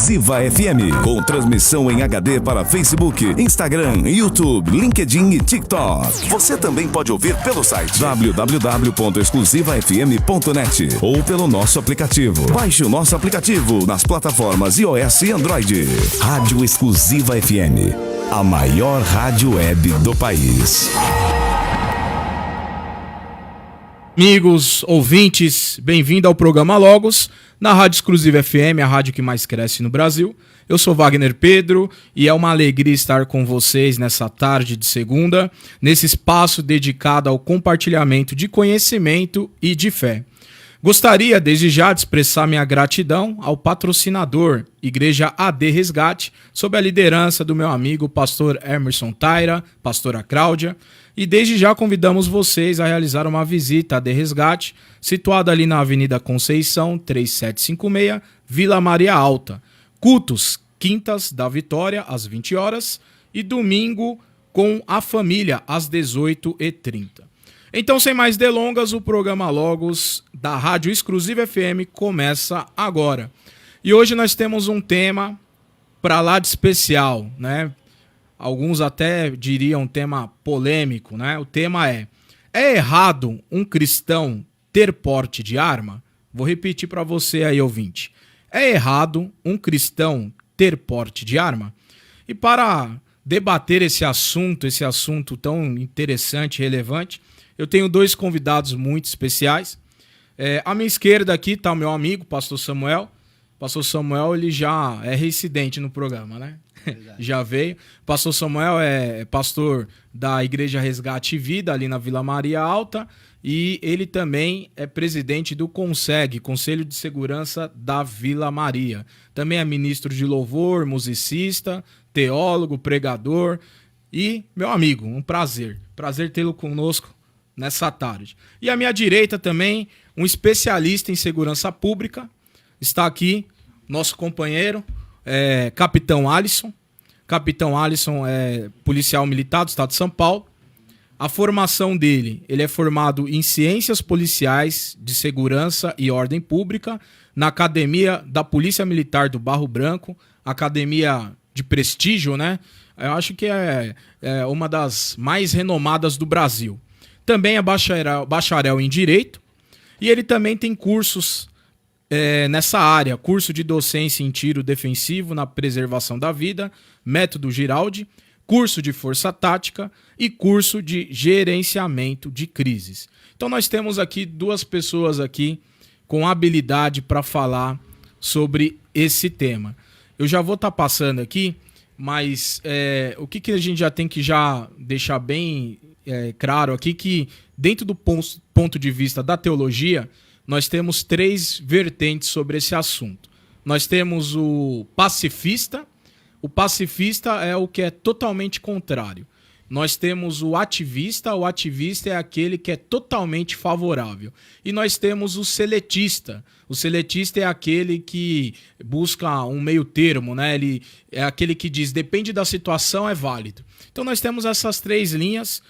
Exclusiva FM, com transmissão em HD para Facebook, Instagram, YouTube, LinkedIn e TikTok. Você também pode ouvir pelo site www.exclusivafm.net ou pelo nosso aplicativo. Baixe o nosso aplicativo nas plataformas iOS e Android. Rádio Exclusiva FM, a maior rádio web do país. Amigos, ouvintes, bem-vindo ao programa Logos, na Rádio Exclusiva FM, a rádio que mais cresce no Brasil. Eu sou Wagner Pedro e é uma alegria estar com vocês nessa tarde de segunda, nesse espaço dedicado ao compartilhamento de conhecimento e de fé. Gostaria, desde já, de expressar minha gratidão ao patrocinador Igreja AD Resgate, sob a liderança do meu amigo pastor Emerson Taira, pastora Cláudia, e desde já convidamos vocês a realizar uma visita à AD Resgate, situada ali na Avenida Conceição, 3756, Vila Maria Alta. Cultos, quintas da Vitória, às 20 horas, e domingo com a família, às 18h30. Então, sem mais delongas, o programa Logos da Rádio Exclusiva FM começa agora. E hoje nós temos um tema para lá de especial, né? Alguns até diriam um tema polêmico, né? O tema é errado um cristão ter porte de arma? Vou repetir para você aí, ouvinte. É errado um cristão ter porte de arma? E para debater esse assunto tão interessante e relevante, eu tenho dois convidados muito especiais. À minha esquerda aqui está o meu amigo, pastor Samuel. Pastor Samuel, ele já é reincidente no programa, né? Já veio. Pastor Samuel é pastor da Igreja Resgate e Vida, ali na Vila Maria Alta. E ele também é presidente do CONSEG, Conselho de Segurança da Vila Maria. Também é ministro de louvor, musicista, teólogo, pregador. E, meu amigo, um prazer. Prazer tê-lo conosco nessa tarde. E à minha direita também, um especialista em segurança pública. Está aqui nosso companheiro, Capitão Alisson. Capitão Alisson é policial militar do estado de São Paulo. A formação dele, ele é formado em Ciências Policiais de Segurança e Ordem Pública na Academia da Polícia Militar do Barro Branco, academia de prestígio, né? Eu acho que é uma das mais renomadas do Brasil. Também é bacharel em Direito e ele também tem cursos nessa área, curso de docência em tiro defensivo na preservação da vida, método Giraldi, curso de força tática e curso de gerenciamento de crises. Então nós temos aqui duas pessoas aqui com habilidade para falar sobre esse tema. Eu já vou estar passando aqui, mas o que a gente já tem que deixar bem claro aqui, que dentro do ponto de vista da teologia, nós temos três vertentes sobre esse assunto. Nós temos o pacifista. O pacifista é o que é totalmente contrário. Nós temos o ativista é aquele que é totalmente favorável. E nós temos o seletista. O seletista é aquele que busca um meio termo, né? Ele é aquele que diz, depende da situação, é válido. Então nós temos essas três linhas,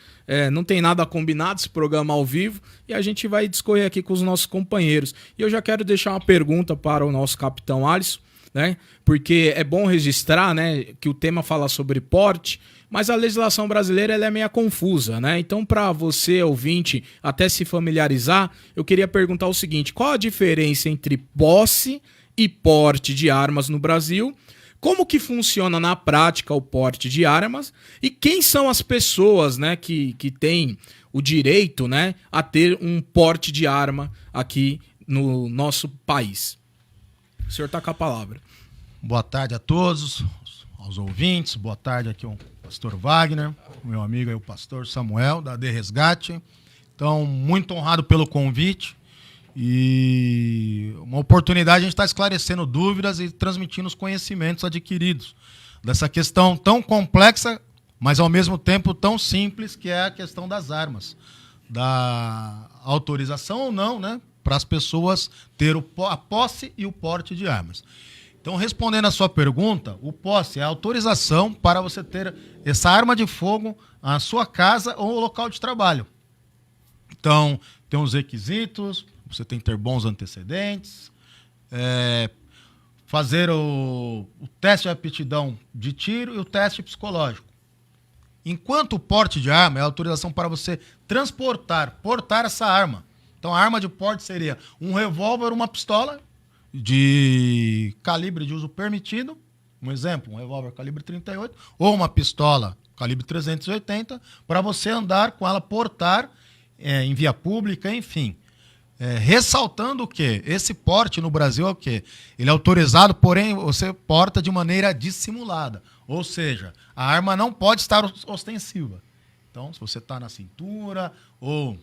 não tem nada combinado, esse programa ao vivo, e a gente vai discorrer aqui com os nossos companheiros. E eu já quero deixar uma pergunta para o nosso capitão Alisson, né? Porque é bom registrar, né, que o tema fala sobre porte, mas a legislação brasileira ela é meio confusa, né? Então, para você, ouvinte, até se familiarizar, eu queria perguntar o seguinte: qual a diferença entre posse e porte de armas no Brasil? Como que funciona na prática o porte de armas? E quem são as pessoas, né, que têm o direito, né, a ter um porte de arma aqui no nosso país? O senhor está com a palavra. Boa tarde a todos, aos ouvintes. Boa tarde aqui ao pastor Wagner, meu amigo aí, o pastor Samuel, da AD Resgate. Então, muito honrado pelo convite e uma oportunidade de a gente estar esclarecendo dúvidas e transmitindo os conhecimentos adquiridos dessa questão tão complexa, mas ao mesmo tempo tão simples, que é a questão das armas, da autorização ou não, né, para as pessoas ter a posse e o porte de armas. Então, respondendo a sua pergunta, o posse é a autorização para você ter essa arma de fogo na sua casa ou no local de trabalho. Então, tem os requisitos, você tem que ter bons antecedentes, fazer o teste de aptidão de tiro e o teste psicológico. Enquanto o porte de arma é a autorização para você portar essa arma. Então a arma de porte seria um revólver, uma pistola de calibre de uso permitido, um exemplo, um revólver calibre 38, ou uma pistola calibre 380, para você andar com ela, portar em via pública, enfim. Ressaltando o quê? Esse porte no Brasil é o quê? Ele é autorizado, porém você porta de maneira dissimulada. Ou seja, a arma não pode estar ostensiva. Então, se você está na cintura ou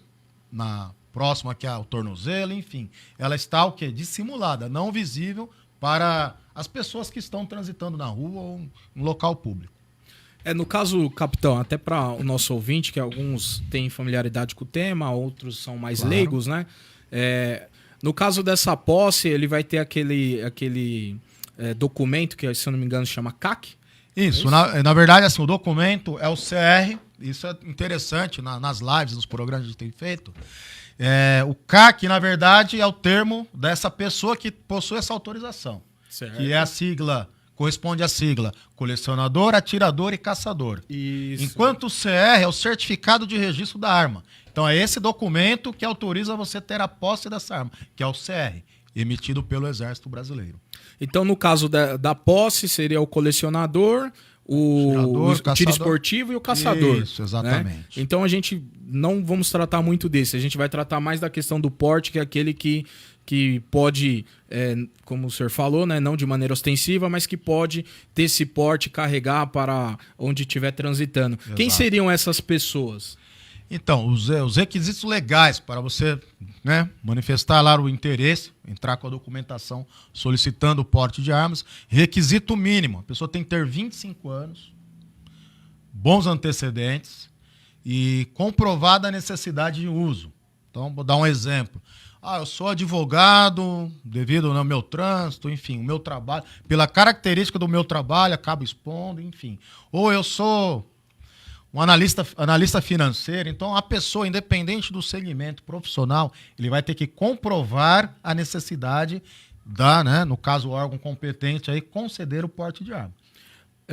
próxima aqui ao tornozelo, enfim, ela está o quê? Dissimulada, não visível para as pessoas que estão transitando na rua ou em local público. No caso, capitão, até para o nosso ouvinte, que alguns têm familiaridade com o tema, outros são mais leigos, né? No caso dessa posse, ele vai ter aquele documento que, se eu não me engano, chama CAC? Isso, na verdade, assim, o documento é o CR, isso é interessante nas lives, nos programas que a gente tem feito. O CAC, na verdade, é o termo dessa pessoa que possui essa autorização, certo. Que é a sigla, corresponde à sigla colecionador, atirador e caçador. Isso. Enquanto o CR é o certificado de registro da arma. Então é esse documento que autoriza você ter a posse dessa arma, que é o CR, emitido pelo Exército Brasileiro. Então, no caso da posse, seria o colecionador, o tiro esportivo e o caçador. Isso, exatamente. Né? Então a gente não vamos tratar muito desse, a gente vai tratar mais da questão do porte, que é aquele que pode, como o senhor falou, né, não de maneira ostensiva, mas que pode ter esse porte, carregar para onde estiver transitando. Exato. Quem seriam essas pessoas? Então, os requisitos legais para você, né, manifestar lá o interesse, entrar com a documentação solicitando o porte de armas. Requisito mínimo: a pessoa tem que ter 25 anos, bons antecedentes e comprovada a necessidade de uso. Então, vou dar um exemplo. Eu sou advogado, devido ao meu trânsito, enfim, o meu trabalho, pela característica do meu trabalho, acabo expondo, enfim. Ou eu sou um analista financeiro. Então, a pessoa, independente do segmento profissional, ele vai ter que comprovar a necessidade no caso, o órgão competente, aí, conceder o porte de arma.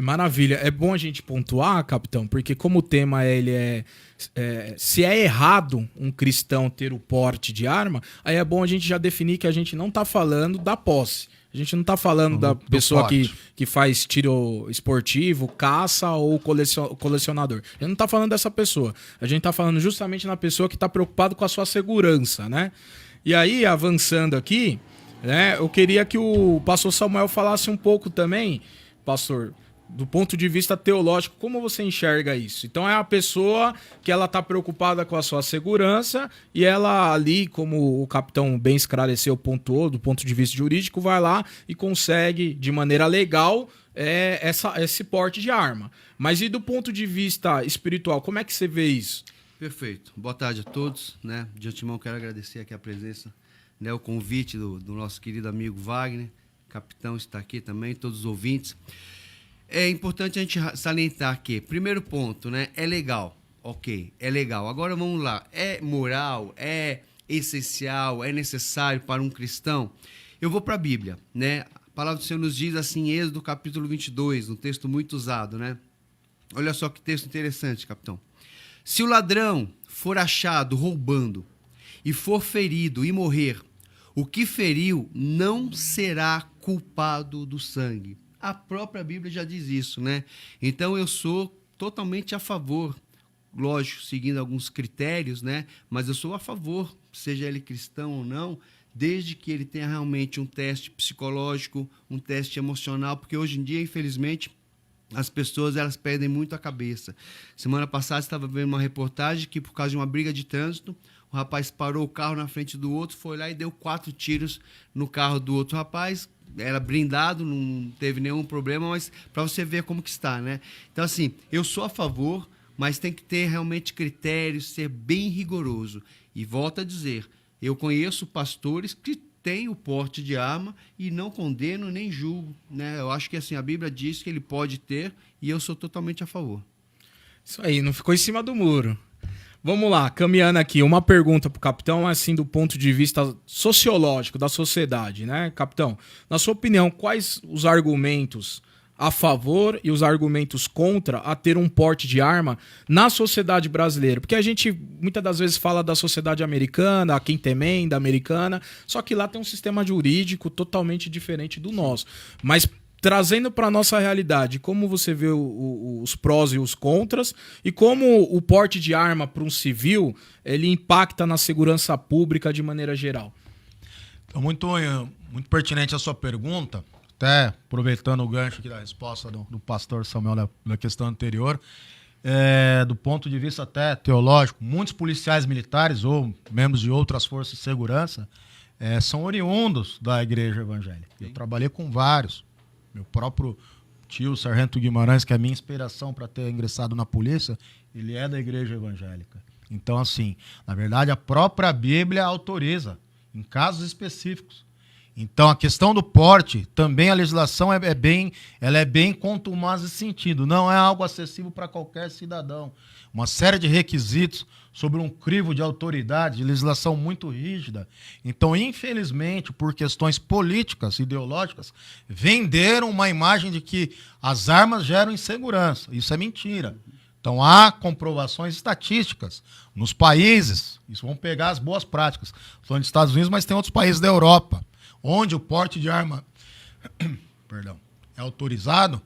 Maravilha. É bom a gente pontuar, capitão, porque como o tema se é errado um cristão ter o porte de arma, aí é bom a gente já definir que a gente não está falando da posse. A gente não está falando da pessoa que faz tiro esportivo, caça ou colecionador. A gente não está falando dessa pessoa. A gente está falando justamente na pessoa que está preocupada com a sua segurança, né? E aí, avançando aqui, né, eu queria que o pastor Samuel falasse um pouco também, pastor, do ponto de vista teológico, como você enxerga isso? Então é a pessoa que ela está preocupada com a sua segurança e ela ali, como o capitão bem esclareceu, pontuou, do ponto de vista jurídico, vai lá e consegue, de maneira legal, esse porte de arma. Mas e do ponto de vista espiritual, como é que você vê isso? Perfeito. Boa tarde a todos, né? De antemão quero agradecer aqui a presença, né, o convite do nosso querido amigo Wagner, capitão está aqui também, todos os ouvintes. É importante a gente salientar que, primeiro ponto, né? É legal. Ok, é legal. Agora vamos lá. É moral? É essencial? É necessário para um cristão? Eu vou para a Bíblia, né? A palavra do Senhor nos diz assim, em Êxodo capítulo 22, um texto muito usado, né? Olha só que texto interessante, capitão. Se o ladrão for achado roubando e for ferido e morrer, o que feriu não será culpado do sangue. A própria Bíblia já diz isso, né? Então eu sou totalmente a favor, lógico, seguindo alguns critérios, né? Mas eu sou a favor, seja ele cristão ou não, desde que ele tenha realmente um teste psicológico, um teste emocional, porque hoje em dia, infelizmente, as pessoas elas perdem muito a cabeça. Semana passada estava vendo uma reportagem que, por causa de uma briga de trânsito, o rapaz parou o carro na frente do outro, foi lá e deu 4 tiros no carro do outro rapaz. Era blindado, não teve nenhum problema, mas para você ver como que está, né? Então, assim, eu sou a favor, mas tem que ter realmente critérios, ser bem rigoroso. E volto a dizer, eu conheço pastores que têm o porte de arma e não condeno nem julgo, né? Eu acho que assim, a Bíblia diz que ele pode ter e eu sou totalmente a favor. Isso aí, não ficou em cima do muro. Vamos lá, caminhando aqui, uma pergunta pro capitão, assim, do ponto de vista sociológico da sociedade, né, capitão? Na sua opinião, quais os argumentos a favor e os argumentos contra a ter um porte de arma na sociedade brasileira? Porque a gente muitas das vezes fala da sociedade americana, a quinta emenda americana, só que lá tem um sistema jurídico totalmente diferente do nosso. Mas trazendo para a nossa realidade, como você vê os prós e os contras e como o porte de arma para um civil ele impacta na segurança pública de maneira geral? Então, muito pertinente a sua pergunta, até aproveitando o gancho aqui da resposta do pastor Samuel na questão anterior, do ponto de vista até teológico, muitos policiais militares ou membros de outras forças de segurança são oriundos da igreja evangélica. Eu trabalhei com vários. Meu próprio tio, Sargento Guimarães, que é a minha inspiração para ter ingressado na polícia, ele é da igreja evangélica. Então, assim, na verdade, a própria Bíblia autoriza, em casos específicos. Então, a questão do porte, também a legislação é bem contumaz nesse sentido. Não é algo acessível para qualquer cidadão. Uma série de requisitos sobre um crivo de autoridade, de legislação muito rígida. Então, infelizmente, por questões políticas, ideológicas, venderam uma imagem de que as armas geram insegurança. Isso é mentira. Então, há comprovações estatísticas nos países, isso vão pegar as boas práticas, falando dos Estados Unidos, mas tem outros países da Europa, onde o porte de arma é autorizado,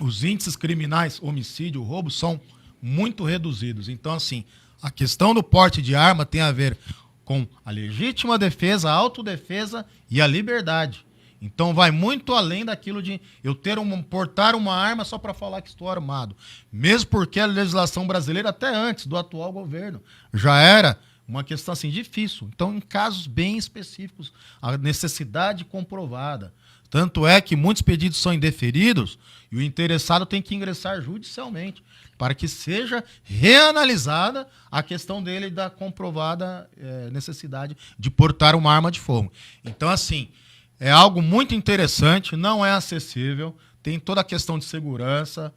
os índices criminais, homicídio, roubo, são muito reduzidos. Então, assim, a questão do porte de arma tem a ver com a legítima defesa, a autodefesa e a liberdade. Então vai muito além daquilo de eu portar uma arma só para falar que estou armado. Mesmo porque a legislação brasileira, até antes do atual governo, já era uma questão assim difícil. Então, em casos bem específicos, a necessidade comprovada. Tanto é que muitos pedidos são indeferidos e o interessado tem que ingressar judicialmente para que seja reanalisada a questão dele da comprovada necessidade de portar uma arma de fogo. Então, assim, é algo muito interessante, não é acessível, tem toda a questão de segurança.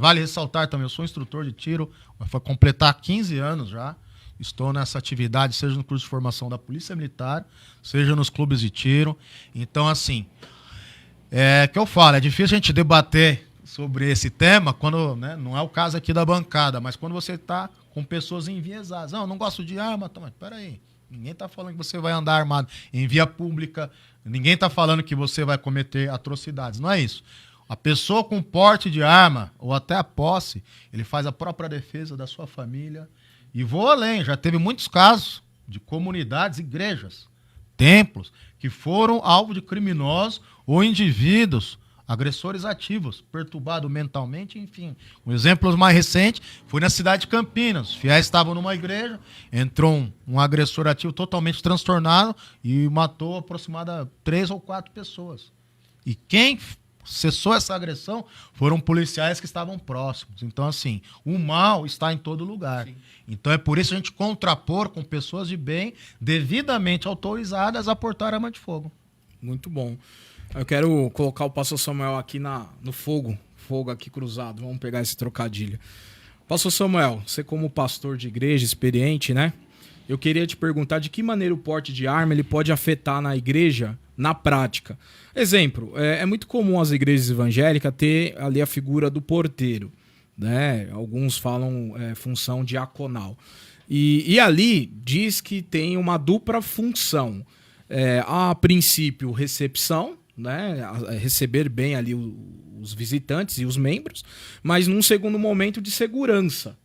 Vale ressaltar também, eu sou instrutor de tiro, vai completar 15 anos já. Estou nessa atividade, seja no curso de formação da Polícia Militar, seja nos clubes de tiro. Então, assim, que eu falo, é difícil a gente debater sobre esse tema quando, né, não é o caso aqui da bancada, mas quando você está com pessoas enviesadas. Não gosto de arma, mas peraí, ninguém está falando que você vai andar armado em via pública, ninguém está falando que você vai cometer atrocidades, não é isso. A pessoa com porte de arma, ou até a posse, ele faz a própria defesa da sua família. E vou além, já teve muitos casos de comunidades, igrejas, templos, que foram alvo de criminosos ou indivíduos, agressores ativos, perturbados mentalmente, enfim. Um exemplo mais recente foi na cidade de Campinas. Os fiéis estavam numa igreja, entrou um agressor ativo totalmente transtornado e matou aproximadamente 3 ou 4 pessoas. E quem cessou essa agressão foram policiais que estavam próximos. Então, assim, o mal está em todo lugar. Sim. Então, é por isso a gente contrapor com pessoas de bem devidamente autorizadas a portar arma de fogo. Muito bom. Eu quero colocar o pastor Samuel aqui no fogo aqui cruzado. Vamos pegar esse trocadilho. Pastor Samuel, você como pastor de igreja, experiente, né? Eu queria te perguntar de que maneira o porte de arma ele pode afetar na igreja na prática. Exemplo, é muito comum as igrejas evangélicas ter ali a figura do porteiro, né? Alguns falam função diaconal. E ali diz que tem uma dupla função. A princípio, recepção, né? Receber bem ali os visitantes e os membros, mas num segundo momento de segurança.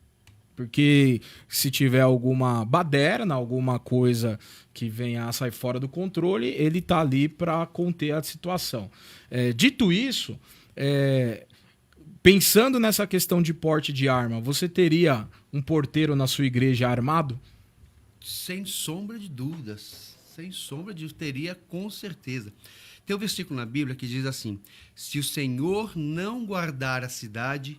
Porque se tiver alguma baderna, alguma coisa que venha a sair fora do controle, ele está ali para conter a situação. Dito isso, pensando nessa questão de porte de arma, você teria um porteiro na sua igreja armado? Sem sombra de dúvidas. Sem sombra de teria, com certeza. Tem um versículo na Bíblia que diz assim: se o Senhor não guardar a cidade,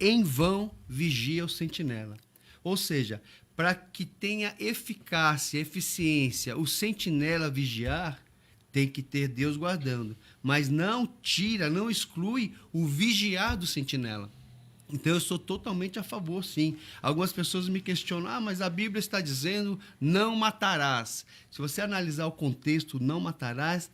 em vão vigia o sentinela. Ou seja, para que tenha eficácia, eficiência, o sentinela vigiar, tem que ter Deus guardando. Mas não exclui o vigiar do sentinela. Então, eu sou totalmente a favor, sim. Algumas pessoas me questionam, mas a Bíblia está dizendo não matarás. Se você analisar o contexto, não matarás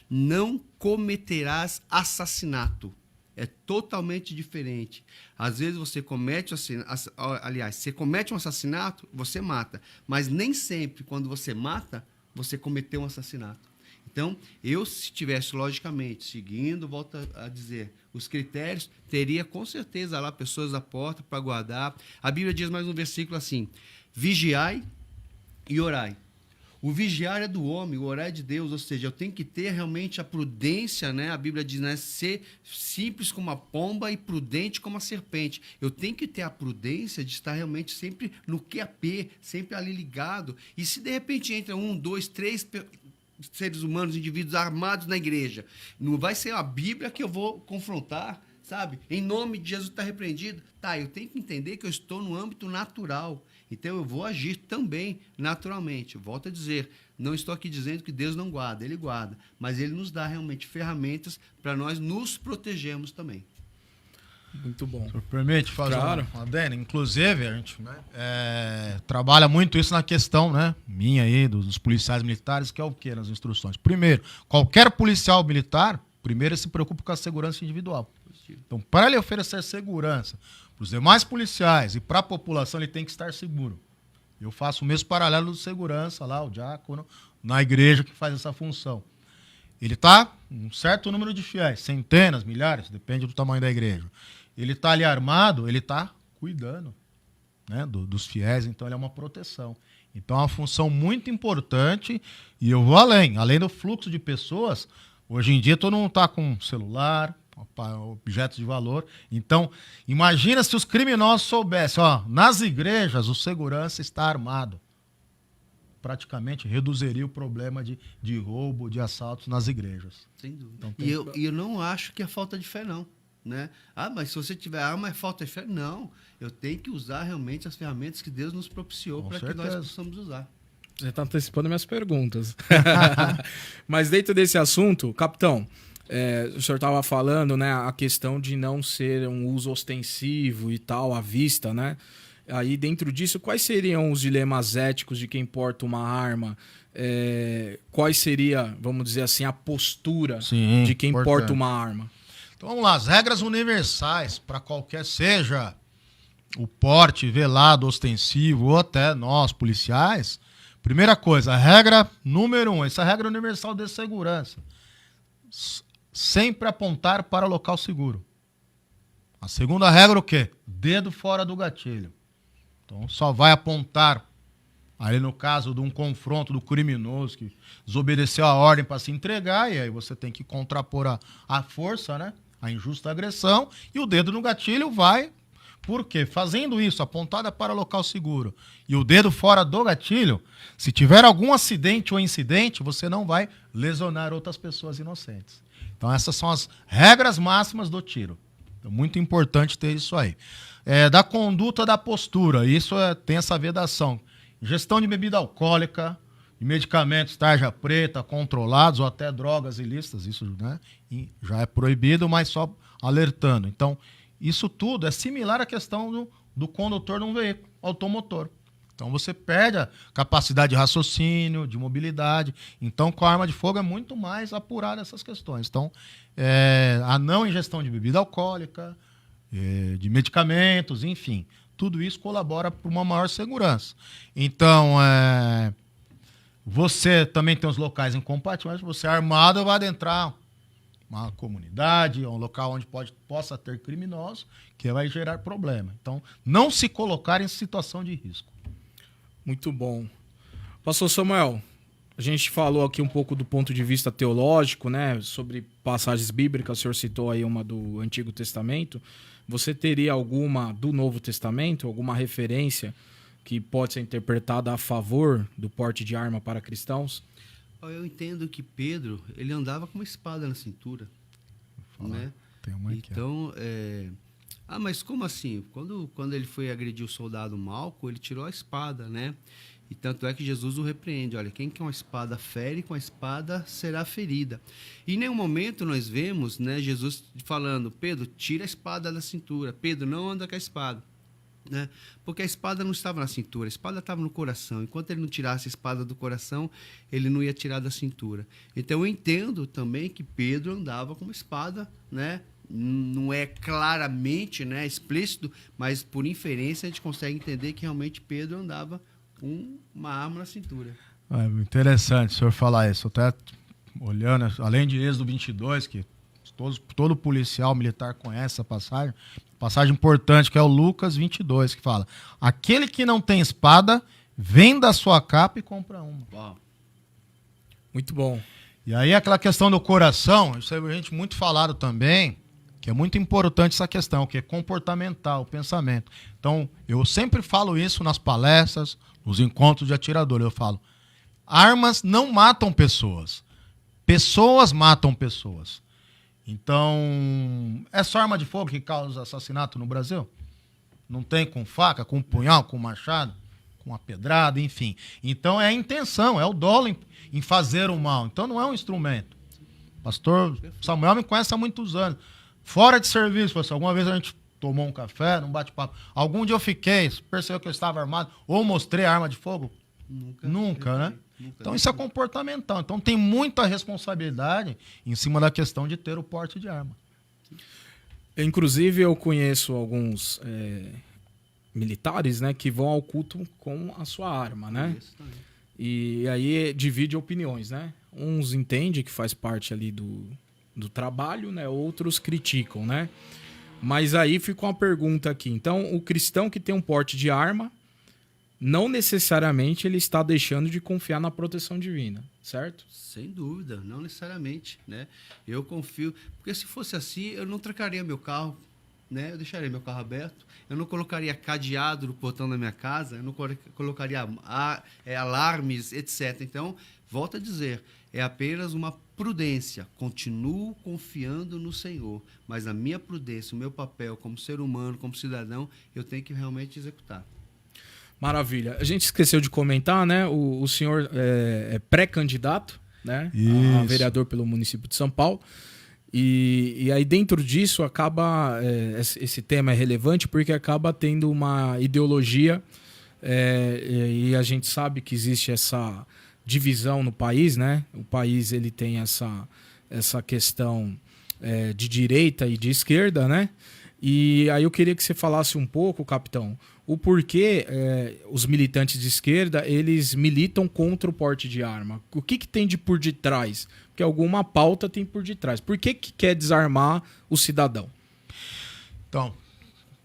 não cometerás assassinato. É totalmente diferente. Às vezes você comete você comete um assassinato, você mata. Mas nem sempre, quando você mata, você cometeu um assassinato. Então, eu, se estivesse, logicamente, seguindo, volto a dizer, os critérios, teria com certeza lá pessoas à porta para guardar. A Bíblia diz mais um versículo assim: vigiai e orai. O vigiar é do homem, o orar é de Deus, ou seja, eu tenho que ter realmente a prudência, né? A Bíblia diz, né? Ser simples como a pomba e prudente como a serpente. Eu tenho que ter a prudência de estar realmente sempre no QAP, sempre ali ligado. E se de repente entra 1, 2, 3 seres humanos, indivíduos armados na igreja, não vai ser a Bíblia que eu vou confrontar, sabe? Em nome de Jesus está repreendido. Tá, eu tenho que entender que eu estou no âmbito natural. Então eu vou agir também naturalmente. Volto a dizer, não estou aqui dizendo que Deus não guarda, Ele guarda, mas Ele nos dá realmente ferramentas para nós nos protegermos também. Muito bom. Se permite fazer Claro. uma adenda? Inclusive, a gente trabalha muito isso na questão, né, minha aí, dos policiais militares, que é o quê nas instruções? Primeiro, qualquer policial militar, primeiro ele se preocupa com a segurança individual. Então, para ele oferecer segurança para os demais policiais e para a população, ele tem que estar seguro. Eu faço o mesmo paralelo de segurança lá, o diácono, na igreja que faz essa função. Ele está um certo número de fiéis, centenas, milhares, depende do tamanho da igreja. Ele está ali armado, ele está cuidando, né, dos fiéis, então ele é uma proteção. Então é uma função muito importante e eu vou além do fluxo de pessoas. Hoje em dia todo mundo está com celular, objetos de valor. Então, imagina se os criminosos soubessem, nas igrejas o segurança está armado. Praticamente reduziria o problema de roubo, de assaltos nas igrejas. Sem dúvida. Então, E eu não acho que é falta de fé, não. Né? Mas se você tiver arma, é falta de fé? Não. Eu tenho que usar realmente as ferramentas que Deus nos propiciou para que nós possamos usar. Você está antecipando minhas perguntas. Mas dentro desse assunto, capitão, o senhor estava falando, né, a questão de não ser um uso ostensivo e tal, à vista, né? Aí, dentro disso, quais seriam os dilemas éticos de quem porta uma arma? Quais seria, vamos dizer assim, a postura de quem porta uma arma? Então vamos lá, as regras universais para qualquer, seja o porte velado, ostensivo ou até nós, policiais. Primeira coisa, a regra número 1, essa regra universal de segurança. Sempre apontar para local seguro. A segunda regra o quê? Dedo fora do gatilho. Então só vai apontar, aí no caso de um confronto do criminoso que desobedeceu a ordem para se entregar, e aí você tem que contrapor a força, né? A injusta agressão, e o dedo no gatilho vai. Por quê? Fazendo isso, apontada para local seguro, e o dedo fora do gatilho, se tiver algum acidente ou incidente, você não vai lesionar outras pessoas inocentes. Então essas são as regras máximas do tiro. É muito importante ter isso aí. Da conduta da postura, isso tem essa vedação. Ingestão de bebida alcoólica, de medicamentos tarja preta, controlados, ou até drogas ilícitas, isso, né, já é proibido, mas só alertando. Então, isso tudo é similar à questão do condutor de um veículo automotor. Então, você perde a capacidade de raciocínio, de mobilidade. Então, com a arma de fogo é muito mais apurada essas questões. Então, a não ingestão de bebida alcoólica, de medicamentos, enfim, tudo isso colabora para uma maior segurança. Então, você também tem os locais incompatíveis, você é armado vai adentrar uma comunidade, um local onde possa ter criminosos, que vai gerar problema. Então, não se colocar em situação de risco. Muito bom. Pastor Samuel, a gente falou aqui um pouco do ponto de vista teológico, né, sobre passagens bíblicas, o senhor citou aí uma do Antigo Testamento. Você teria alguma do Novo Testamento, alguma referência que pode ser interpretada a favor do porte de arma para cristãos? Eu entendo que Pedro, ele andava com uma espada na cintura. Né? Tem uma aqui, então, mas como assim? Quando ele foi agredir o soldado Malco, ele tirou a espada, né? E tanto é que Jesus o repreende. Olha, quem com a espada fere, com a espada será ferida. E em nenhum momento nós vemos, né, Jesus falando, Pedro, tira a espada da cintura. Pedro, não anda com a espada. Né? Porque a espada não estava na cintura, a espada estava no coração. Enquanto ele não tirasse a espada do coração, ele não ia tirar da cintura. Então eu entendo também que Pedro andava com uma espada, né? Não é claramente, né, explícito, mas por inferência a gente consegue entender que realmente Pedro andava com uma arma na cintura. É interessante o senhor falar isso. Até olhando, além de Êxodo 22, que todo policial militar conhece essa passagem importante, que é o Lucas 22, que fala, aquele que não tem espada, venda a sua capa e compra uma. Uau. Muito bom. E aí aquela questão do coração, isso é a gente muito falado também, que é muito importante essa questão, que é comportamental, o pensamento. Então, eu sempre falo isso nas palestras, nos encontros de atirador, eu falo, armas não matam pessoas, pessoas matam pessoas. Então, é só arma de fogo que causa assassinato no Brasil? Não tem com faca, com punhal, com machado, com uma pedrada, enfim. Então, é a intenção, é o dolo em fazer o mal. Então, não é um instrumento. Pastor Samuel me conhece há muitos anos. Fora de serviço, alguma vez a gente tomou um café, num bate-papo. Algum dia eu fiquei, percebeu que eu estava armado, ou mostrei a arma de fogo? Nunca, né? Então isso é comportamental. Então tem muita responsabilidade em cima da questão de ter o porte de arma. Inclusive eu conheço alguns militares, né, que vão ao culto com a sua arma, né? E aí divide opiniões, né? Uns entendem que faz parte ali do trabalho, né? Outros criticam, né? Mas aí fica uma pergunta aqui. Então, o cristão que tem um porte de arma, não necessariamente ele está deixando de confiar na proteção divina, certo? Sem dúvida, não necessariamente, né? Eu confio, porque se fosse assim, eu não trancaria meu carro, né? Eu deixaria meu carro aberto, eu não colocaria cadeado no portão da minha casa, eu não colocaria alarmes, etc. Então, volto a dizer, é apenas uma prudência. Continuo confiando no Senhor, mas a minha prudência, o meu papel como ser humano, como cidadão, eu tenho que realmente executar. Maravilha. A gente esqueceu de comentar, né? O senhor é pré-candidato, né? A vereador pelo município de São Paulo. E aí dentro disso acaba... esse tema é relevante porque acaba tendo uma ideologia e a gente sabe que existe essa divisão no país, né? O país ele tem essa questão de direita e de esquerda, né? E aí eu queria que você falasse um pouco, capitão, o porquê os militantes de esquerda, eles militam contra o porte de arma. O que tem de por detrás? Porque alguma pauta tem por detrás. Por que quer desarmar o cidadão? Então,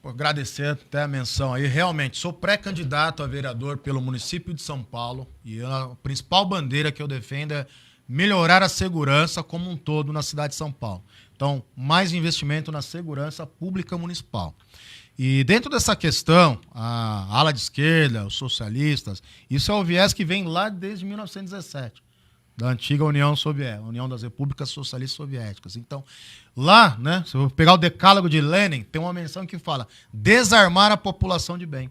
vou agradecer até a menção aí. Realmente, sou pré-candidato a vereador pelo município de São Paulo e a principal bandeira que eu defendo é melhorar a segurança como um todo na cidade de São Paulo. Então, mais investimento na segurança pública municipal. E dentro dessa questão, a ala de esquerda, os socialistas, isso é o viés que vem lá desde 1917, da antiga União Soviética, União das Repúblicas Socialistas Soviéticas. Então, lá, né, se eu pegar o decálogo de Lenin, tem uma menção que fala desarmar a população de bem.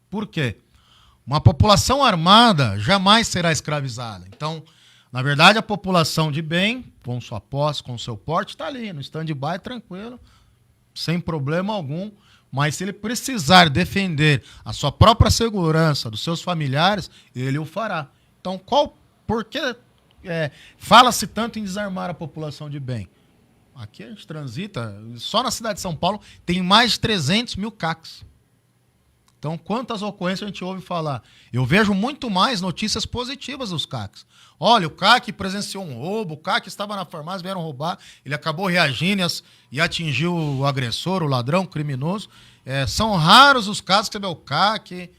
Por quê? Uma população armada jamais será escravizada. Então, na verdade, a população de bem, com sua posse, com seu porte, está ali, no stand-by, tranquilo, sem problema algum. Mas se ele precisar defender a sua própria segurança, dos seus familiares, ele o fará. Então, por que fala-se tanto em desarmar a população de bem? Aqui a gente transita, só na cidade de São Paulo, tem mais de 300 mil CACs. Então, quantas ocorrências a gente ouve falar? Eu vejo muito mais notícias positivas dos CACs. Olha, o CAC presenciou um roubo, o CAC estava na farmácia, vieram roubar, ele acabou reagindo e atingiu o agressor, o ladrão, o criminoso. São raros os casos que você vê o CAC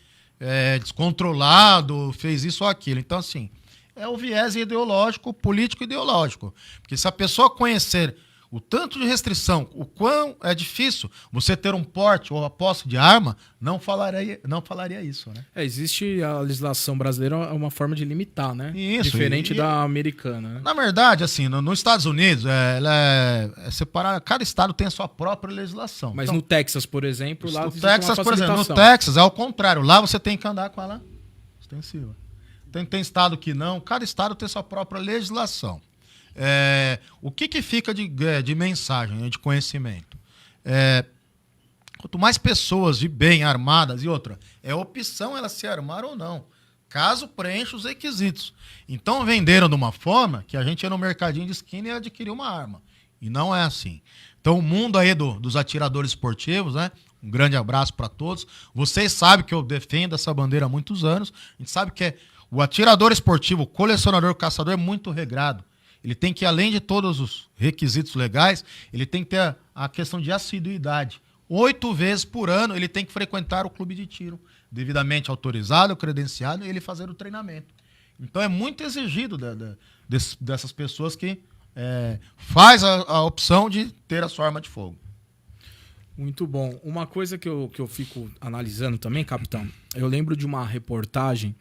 descontrolado, fez isso ou aquilo. Então, assim, é o viés ideológico, político-ideológico. Porque se a pessoa conhecer o tanto de restrição, o quão é difícil você ter um porte ou a posse de arma, não falaria isso, né? Existe a legislação brasileira, é uma forma de limitar, né? Isso, diferente da americana, né? Na verdade, assim, nos Estados Unidos, ela é separada, cada estado tem a sua própria legislação. Mas então, no Texas, por exemplo, lá no Texas, por exemplo, no Texas é o contrário. Lá você tem que andar com ela ostensiva. Tem estado que não, cada estado tem sua própria legislação. O que fica de mensagem, né, de conhecimento? Quanto mais pessoas de bem armadas, e outra, é opção ela se armar ou não, caso preencha os requisitos. Então venderam de uma forma que a gente ia no mercadinho de esquina e adquirir uma arma. E não é assim. Então o mundo aí dos atiradores esportivos, né? Um grande abraço para todos. Vocês sabem que eu defendo essa bandeira há muitos anos. A gente sabe que o atirador esportivo, o colecionador, o caçador é muito regrado. Ele tem que, além de todos os requisitos legais, ele tem que ter a questão de assiduidade. 8 vezes por ano ele tem que frequentar o clube de tiro, devidamente autorizado, credenciado, e ele fazer o treinamento. Então é muito exigido dessas pessoas que faz a opção de ter a sua arma de fogo. Muito bom. Uma coisa que eu fico analisando também, capitão, eu lembro de uma reportagem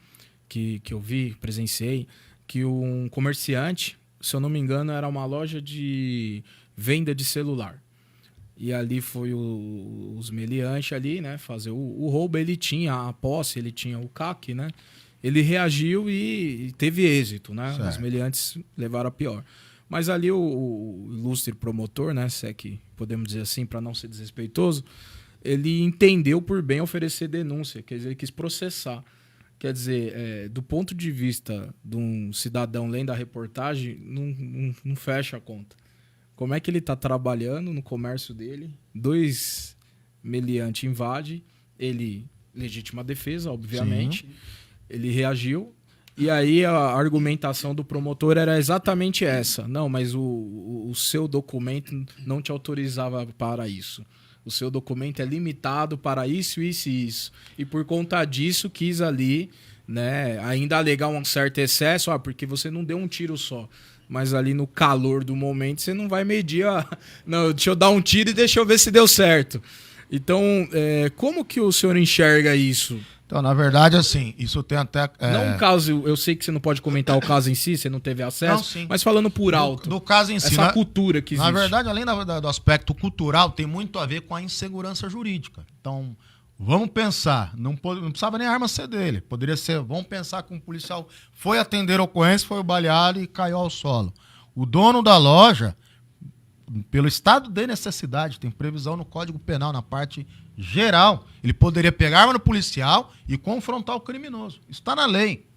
que eu vi, presenciei, que um comerciante, se eu não me engano, era uma loja de venda de celular. E ali foi os meliantes ali, né, fazer o roubo. Ele tinha a posse, ele tinha o CAC, né? Ele reagiu e teve êxito, né? Certo. Os meliantes levaram a pior. Mas ali o ilustre promotor, né, se é que podemos dizer assim, para não ser desrespeitoso, ele entendeu por bem oferecer denúncia, quer dizer, ele quis processar. Quer dizer, do ponto de vista de um cidadão lendo a reportagem, não fecha a conta. Como é que ele está trabalhando no comércio dele? 2 meliantes invadem, ele, legítima defesa, obviamente, sim. Ele reagiu, e aí a argumentação do promotor era exatamente essa. Não, mas o seu documento não te autorizava para isso. O seu documento é limitado para isso, isso e isso. E por conta disso quis ali, né, ainda alegar um certo excesso, porque você não deu um tiro só. Mas ali no calor do momento você não vai medir, não, deixa eu dar um tiro e deixa eu ver se deu certo. Então, como que o senhor enxerga isso? Então, na verdade, assim, isso tem até... Não um caso, eu sei que você não pode comentar o caso em si, você não teve acesso, não, sim. Mas falando por alto. Do caso em si. Essa cultura que existe. Na verdade, além do aspecto cultural, tem muito a ver com a insegurança jurídica. Então, vamos pensar, não precisava nem a arma ser dele, poderia ser, vamos pensar que um policial foi atender a ocorrência, foi baleado e caiu ao solo. O dono da loja, pelo estado de necessidade, tem previsão no Código Penal, na parte geral, ele poderia pegar a arma no policial e confrontar o criminoso. Isso está na lei.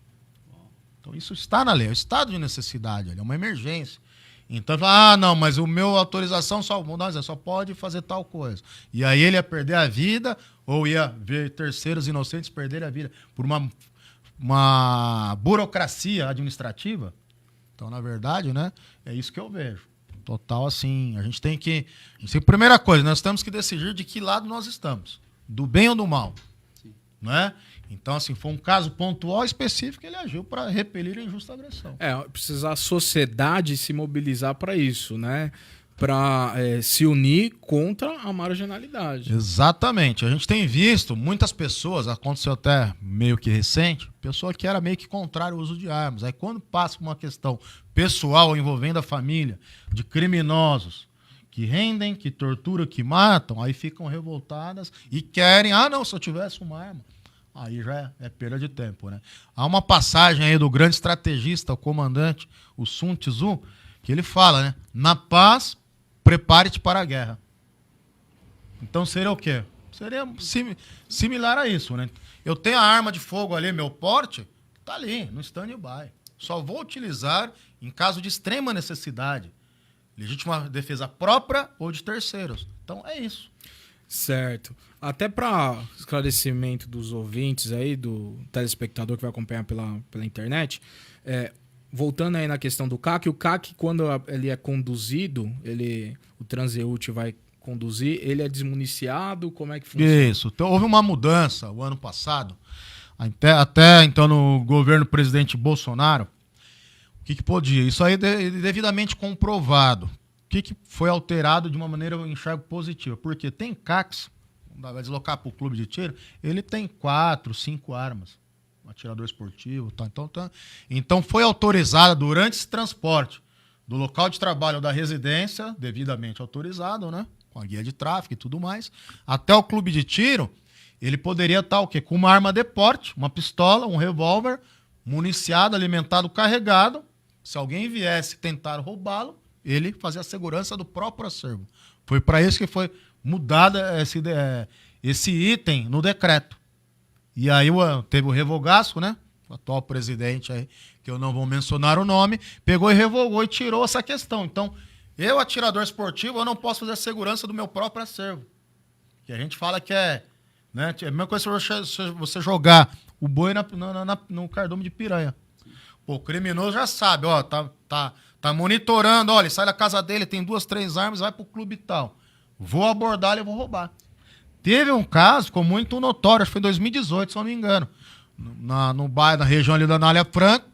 Então isso está na lei, é o estado de necessidade, é uma emergência. Então, não, mas o meu autorização só pode fazer tal coisa. E aí ele ia perder a vida, ou ia ver terceiros inocentes perderem a vida por uma burocracia administrativa. Então, na verdade, né, é isso que eu vejo. Total, assim, a gente tem que... Primeira coisa, nós temos que decidir de que lado nós estamos. Do bem ou do mal. Sim. Né? Então, assim, foi um caso pontual específico, ele agiu para repelir a injusta agressão. Precisa a sociedade se mobilizar para isso, né? Para se unir contra a marginalidade. Exatamente. A gente tem visto muitas pessoas, aconteceu até meio que recente, pessoa que era meio que contrária ao uso de armas. Aí quando passa por uma questão pessoal envolvendo a família, de criminosos que rendem, que torturam, que matam, aí ficam revoltadas e querem, não, se eu tivesse uma arma. Aí já é perda de tempo, né? Há uma passagem aí do grande estrategista, o comandante, o Sun Tzu, que ele fala, né? Na paz, prepare-te para a guerra. Então seria o quê? Seria similar a isso, né? Eu tenho a arma de fogo ali, meu porte, tá ali, no stand-by. Só vou utilizar em caso de extrema necessidade. Legítima defesa própria ou de terceiros. Então é isso. Certo. Até para esclarecimento dos ouvintes aí, do telespectador que vai acompanhar pela internet, voltando aí na questão do CAC, o CAC, quando ele é conduzido, o transeúte vai conduzir, ele é desmuniciado, como é que funciona? Isso. Então, houve uma mudança o ano passado, até então no governo presidente Bolsonaro, o que podia? Isso aí é devidamente comprovado. O que foi alterado de uma maneira, eu enxergo, positiva? Porque tem CACs, vai deslocar para o clube de tiro, ele tem 4, 5 armas. Um atirador esportivo. Então foi autorizada durante esse transporte do local de trabalho ou da residência, devidamente autorizado, né? Com a guia de tráfego e tudo mais, até o clube de tiro, ele poderia estar o quê? Com uma arma de porte, uma pistola, um revólver, municiado, alimentado, carregado. Se alguém viesse tentar roubá-lo, ele fazia a segurança do próprio acervo. Foi para isso que foi mudado esse item no decreto. E aí teve o revogaço, né? O atual presidente aí, que eu não vou mencionar o nome, pegou e revogou e tirou essa questão. Então, eu, atirador esportivo, eu não posso fazer a segurança do meu próprio acervo. Que a gente fala que é, né? É a mesma coisa se você jogar o boi no cardume de piranha. Pô, o criminoso já sabe, ó, tá monitorando, olha, ele sai da casa dele, tem 2, 3 armas, vai pro clube e tal. Vou abordar ele e vou roubar. Teve um caso, ficou muito notório, acho que foi em 2018, se eu não me engano. No bairro, na região ali da Anália Franco,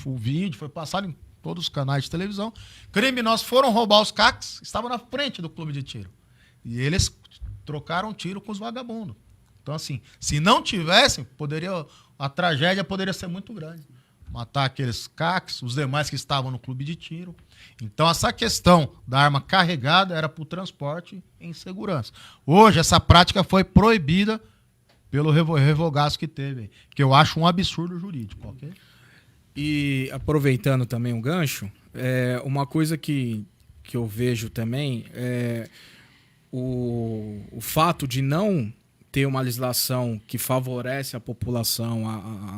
o vídeo foi passado em todos os canais de televisão. Criminosos foram roubar os CACs, estavam na frente do clube de tiro. E eles trocaram tiro com os vagabundos. Então, assim, se não tivessem, a tragédia poderia ser muito grande. Matar aqueles CACs, os demais que estavam no clube de tiro. Então, essa questão da arma carregada era para o transporte em segurança. Hoje, essa prática foi proibida pelo revogaço que teve, que eu acho um absurdo jurídico. Okay? E aproveitando também um gancho, uma coisa que eu vejo também é o fato de não ter uma legislação que favorece a população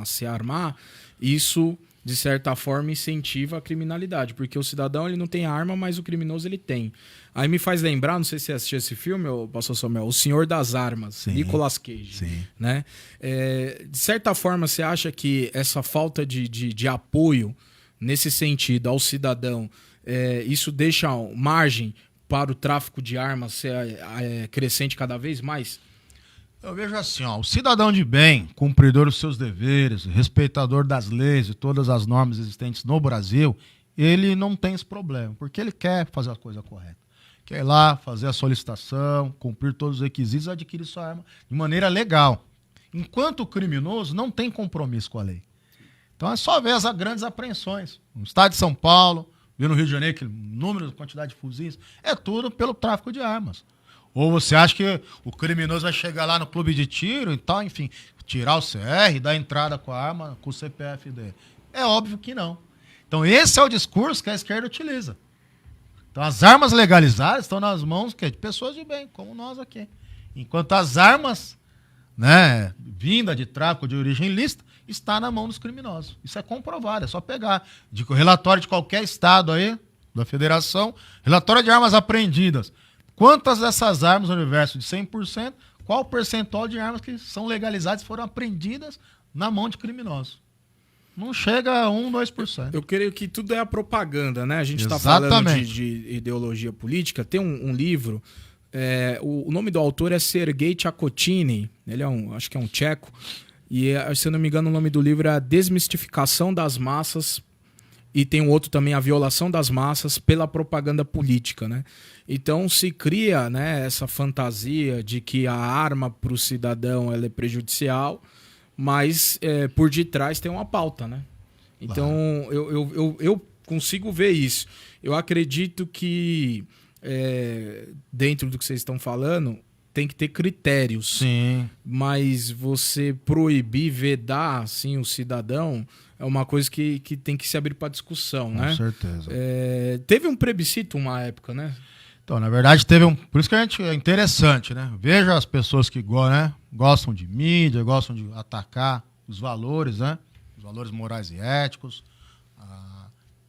a se armar, isso, de certa forma, incentiva a criminalidade, porque o cidadão ele não tem arma, mas o criminoso ele tem. Aí me faz lembrar, não sei se você assistiu esse filme, pastor Samuel, O Senhor das Armas, sim, Nicolas Cage. Sim. Né? De certa forma, você acha que essa falta de apoio, nesse sentido, ao cidadão, isso deixa margem para o tráfico de armas ser crescente cada vez mais? Eu vejo assim, ó, o cidadão de bem, cumpridor dos seus deveres, respeitador das leis e todas as normas existentes no Brasil, ele não tem esse problema, porque ele quer fazer a coisa correta. Quer ir lá, fazer a solicitação, cumprir todos os requisitos e adquirir sua arma de maneira legal. Enquanto o criminoso não tem compromisso com a lei. Então é só ver as grandes apreensões. No estado de São Paulo, no Rio de Janeiro, aquele número, quantidade de fuzis, é tudo pelo tráfico de armas. Ou você acha que o criminoso vai chegar lá no clube de tiro e tal, enfim, tirar o CR, dar entrada com a arma, com o CPF dele? É óbvio que não. Então esse é o discurso que a esquerda utiliza. Então as armas legalizadas estão nas mãos de pessoas de bem, como nós aqui. Enquanto as armas, né, vinda de tráfico de origem ilícita, está na mão dos criminosos. Isso é comprovado, é só pegar. Relatório de qualquer estado aí, da federação, relatório de armas apreendidas. Quantas dessas armas, no universo de 100%, qual o percentual de armas que são legalizadas e foram apreendidas na mão de criminosos? Não chega a 1, 2%. Eu creio que tudo é a propaganda, né? A gente está falando de ideologia política. Tem um livro, o nome do autor é Sergei Chakotiny, ele acho que é um tcheco, e se eu não me engano o nome do livro é A Desmistificação das Massas, e tem um outro também, A Violação das Massas pela Propaganda Política, né? Então se cria, né, essa fantasia de que a arma para o cidadão ela é prejudicial, mas por detrás tem uma pauta, né? Então eu consigo ver isso. Eu acredito que dentro do que vocês estão falando tem que ter critérios. Sim. Mas você proibir, vedar assim, o cidadão é uma coisa que tem que se abrir para discussão, né? Com certeza. Teve um plebiscito uma época, né? Então, na verdade, por isso que é interessante, né? Veja as pessoas que gostam de mídia, gostam de atacar os valores, né? Os valores morais e éticos.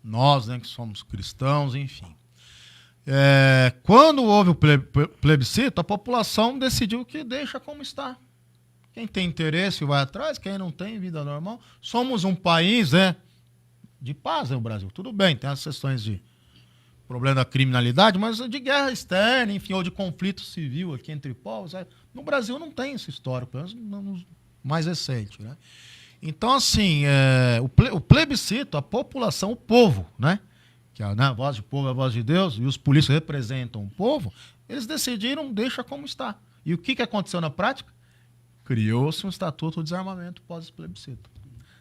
Nós, né, que somos cristãos, enfim. Quando houve o plebiscito, a população decidiu que deixa como está. Quem tem interesse vai atrás, quem não tem, vida normal. Somos um país, de paz, o Brasil. Tudo bem, tem as questões de problema da criminalidade, mas de guerra externa, enfim, ou de conflito civil aqui entre povos. No Brasil não tem esse histórico, pelo menos mais recente, né? Então, assim, o plebiscito, a população, o povo, né? Que a voz do povo é a voz de Deus, e os políticos representam o povo, eles decidiram, deixa como está. E o que aconteceu na prática? Criou-se um estatuto de desarmamento pós-plebiscito,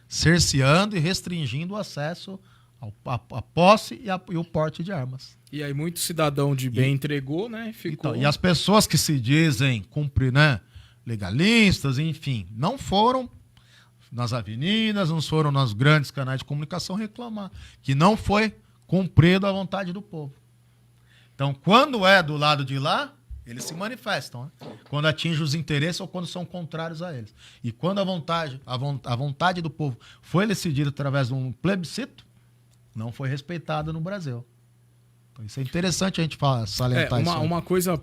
cerceando e restringindo o acesso a posse e o porte de armas. E aí muito cidadão de bem entregou, né? Ficou... Então, e as pessoas que se dizem cumprir, né, legalistas, enfim, não foram nas avenidas, não foram nos grandes canais de comunicação reclamar que não foi cumprida a vontade do povo. Então, quando é do lado de lá, eles se manifestam, né? Quando atinge os interesses ou quando são contrários a eles. E quando a vontade do povo foi decidida através de um plebiscito, não foi respeitada no Brasil. Então, isso é interessante a gente salientar isso. Uma coisa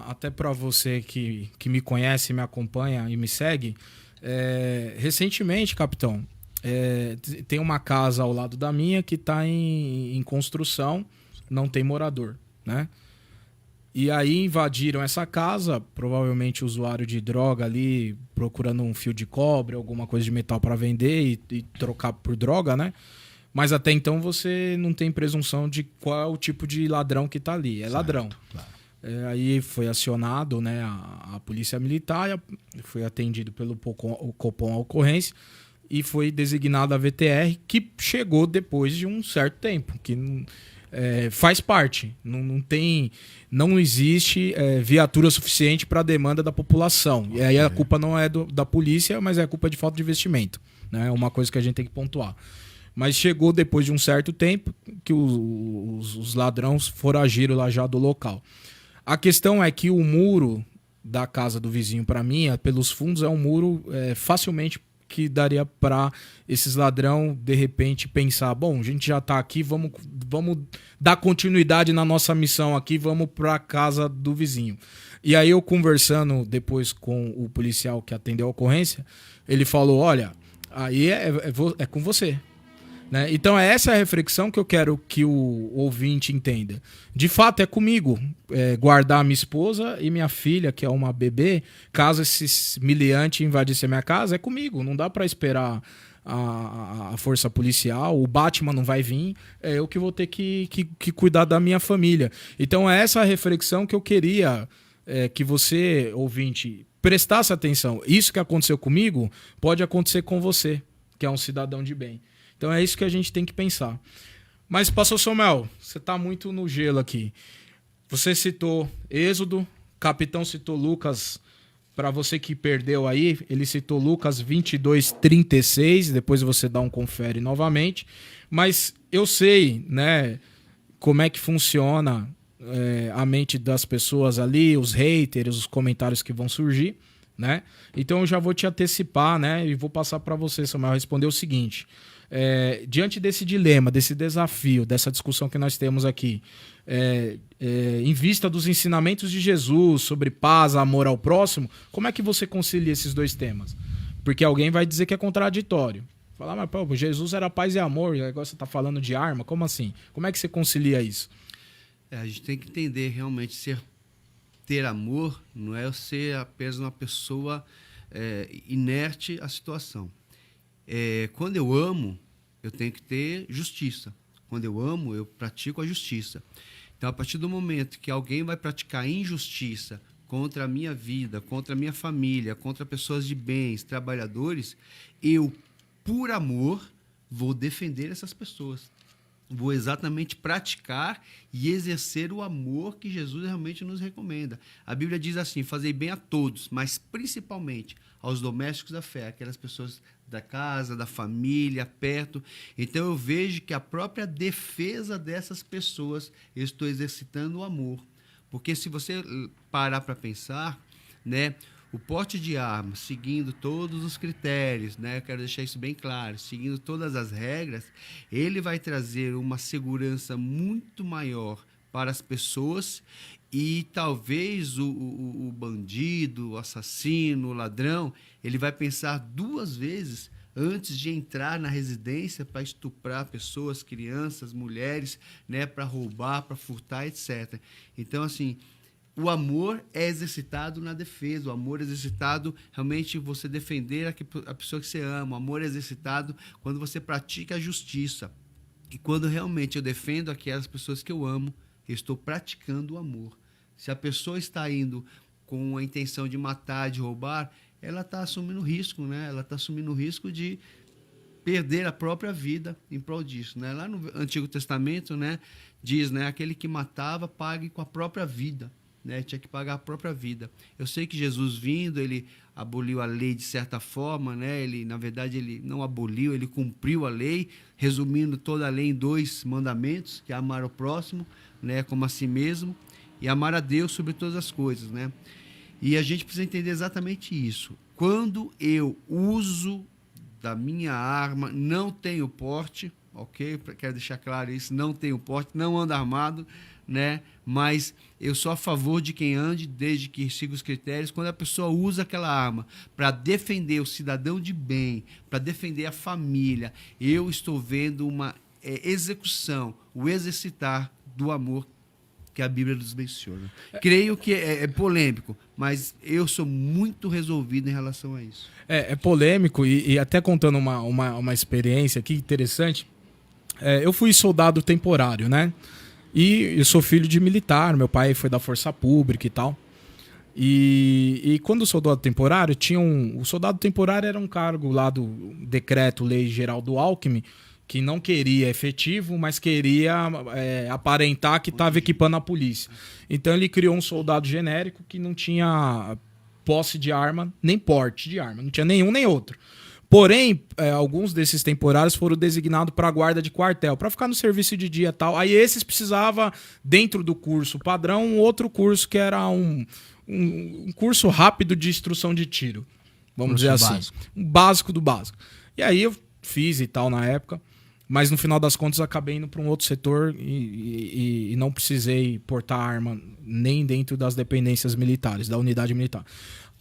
até para você que me conhece, me acompanha e me segue, recentemente, capitão, tem uma casa ao lado da minha que está em construção, não tem morador, né? E aí invadiram essa casa, provavelmente usuário de droga ali, procurando um fio de cobre, alguma coisa de metal para vender e trocar por droga, né? Mas até então você não tem presunção de qual é o tipo de ladrão que está ali. É certo, ladrão. Claro. Aí foi acionado, né, a polícia militar, foi atendido pelo Copom a ocorrência e foi designado a VTR, que chegou depois de um certo tempo, que faz parte. Não existe viatura suficiente para a demanda da população. E aí a culpa não é da polícia, mas é a culpa de falta de investimento. Né? É uma coisa que a gente tem que pontuar. Mas chegou depois de um certo tempo que os ladrões foragiram lá já do local. A questão é que o muro da casa do vizinho, para mim, pelos fundos, é um muro facilmente que daria para esses ladrões, de repente, pensar, bom, a gente já está aqui, vamos dar continuidade na nossa missão aqui, vamos para a casa do vizinho. E aí eu conversando depois com o policial que atendeu a ocorrência, ele falou, olha, aí é com você. Né? Então essa é a reflexão que eu quero que o ouvinte entenda. De fato é comigo guardar minha esposa e minha filha, que é uma bebê, caso esse miliante invadisse a minha casa, é comigo. Não dá para esperar a força policial, o Batman não vai vir, eu que vou ter que cuidar da minha família. Então é essa a reflexão que eu queria que você, ouvinte, prestasse atenção. Isso que aconteceu comigo pode acontecer com você, que é um cidadão de bem. Então é isso que a gente tem que pensar. Mas, pastor Samuel, você está muito no gelo aqui. Você citou Êxodo, capitão citou Lucas, para você que perdeu aí, ele citou Lucas 22:36, depois você dá um confere novamente. Mas eu sei, né, como é que funciona a mente das pessoas ali, os haters, os comentários que vão surgir, né? Então eu já vou te antecipar, né, e vou passar para você, Samuel, responder o seguinte... diante desse dilema, desse desafio, dessa discussão que nós temos aqui, em vista dos ensinamentos de Jesus sobre paz, amor ao próximo, como é que você concilia esses dois temas? Porque alguém vai dizer que é contraditório. Falar, mas pô, Jesus era paz e amor, e agora você está falando de arma, como assim? Como é que você concilia isso? A gente tem que entender realmente ter amor não é ser apenas uma pessoa inerte à situação. Quando eu amo, eu tenho que ter justiça. Quando eu amo, eu pratico a justiça. Então, a partir do momento que alguém vai praticar injustiça contra a minha vida, contra a minha família, contra pessoas de bens, trabalhadores, eu, por amor, vou defender essas pessoas. Vou exatamente praticar e exercer o amor que Jesus realmente nos recomenda. A Bíblia diz assim, fazei bem a todos, mas principalmente aos domésticos da fé, aquelas pessoas da casa, da família, perto. Então eu vejo que a própria defesa dessas pessoas, eu estou exercitando o amor. Porque se você parar para pensar, né, o porte de arma, seguindo todos os critérios, né, eu quero deixar isso bem claro, seguindo todas as regras, ele vai trazer uma segurança muito maior para as pessoas e talvez o bandido, o assassino, o ladrão, ele vai pensar duas vezes antes de entrar na residência para estuprar pessoas, crianças, mulheres, né, para roubar, para furtar, etc. Então, assim, o amor é exercitado na defesa, o amor é exercitado realmente você defender a pessoa que você ama, o amor é exercitado quando você pratica a justiça. E quando realmente eu defendo aquelas pessoas que eu amo, eu estou praticando o amor. Se a pessoa está indo com a intenção de matar, de roubar, ela está assumindo risco, né? Ela está assumindo o risco de perder a própria vida em prol disso, né? Lá no Antigo Testamento, né, diz, né, aquele que matava pague com a própria vida. né? Tinha que pagar a própria vida. Eu sei que Jesus vindo, ele aboliu a lei de certa forma, né? Ele, na verdade, ele não aboliu, ele cumpriu a lei, resumindo toda a lei em 2 mandamentos, que é amar o próximo, né, como a si mesmo, e amar a Deus sobre todas as coisas, né? E a gente precisa entender exatamente isso. Quando eu uso da minha arma, não tenho porte, ok? Quero deixar claro isso, não tenho porte, não ando armado, né? Mas eu sou a favor de quem ande, desde que siga os critérios. Quando a pessoa usa aquela arma para defender o cidadão de bem, para defender a família, eu estou vendo uma execução, o exercitar do amor que a Bíblia nos menciona. Creio que é polêmico, mas eu sou muito resolvido em relação a isso. É polêmico e até contando uma experiência aqui interessante, eu fui soldado temporário, né? E eu sou filho de militar, meu pai foi da Força Pública e tal. E quando o soldado temporário, o soldado temporário era um cargo lá do Decreto-Lei Geral do Alckmin, que não queria efetivo, mas queria aparentar que estava equipando a polícia. Então ele criou um soldado genérico que não tinha posse de arma, nem porte de arma, não tinha nenhum nem outro. Porém, alguns desses temporários foram designados para a guarda de quartel, para ficar no serviço de dia e tal. Aí esses precisavam, dentro do curso padrão, um outro curso que era um curso rápido de instrução de tiro. Vamos dizer assim. Básico. Um básico do básico. E aí eu fiz e tal na época, mas no final das contas acabei indo para um outro setor e não precisei portar arma nem dentro das dependências militares, da unidade militar.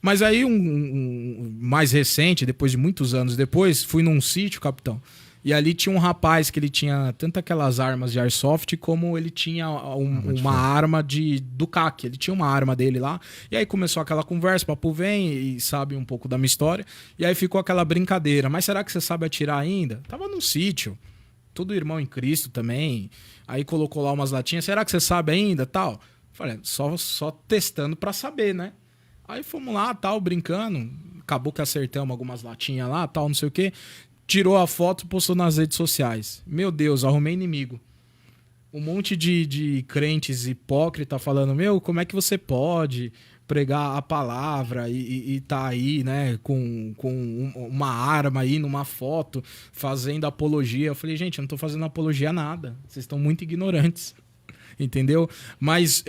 Mas aí, mais recente, depois de muitos anos depois, fui num sítio, capitão, e ali tinha um rapaz que ele tinha tanto aquelas armas de airsoft como ele tinha uma arma do CAC. Ele tinha uma arma dele lá. E aí começou aquela conversa, papo vem, e sabe um pouco da minha história. E aí ficou aquela brincadeira. Mas será que você sabe atirar ainda? Tava num sítio. Tudo irmão em Cristo também. Aí colocou lá umas latinhas. Será que você sabe ainda? Tal. Falei, só testando pra saber, né? Aí fomos lá, tal, brincando. Acabou que acertamos algumas latinhas lá, tal, não sei o quê. Tirou a foto e postou nas redes sociais. Meu Deus, arrumei inimigo. Um monte de crentes hipócritas falando, como é que você pode pregar a palavra e tá aí, né, com uma arma aí numa foto, fazendo apologia. Eu falei, gente, eu não tô fazendo apologia a nada. Vocês estão muito ignorantes. Entendeu? Mas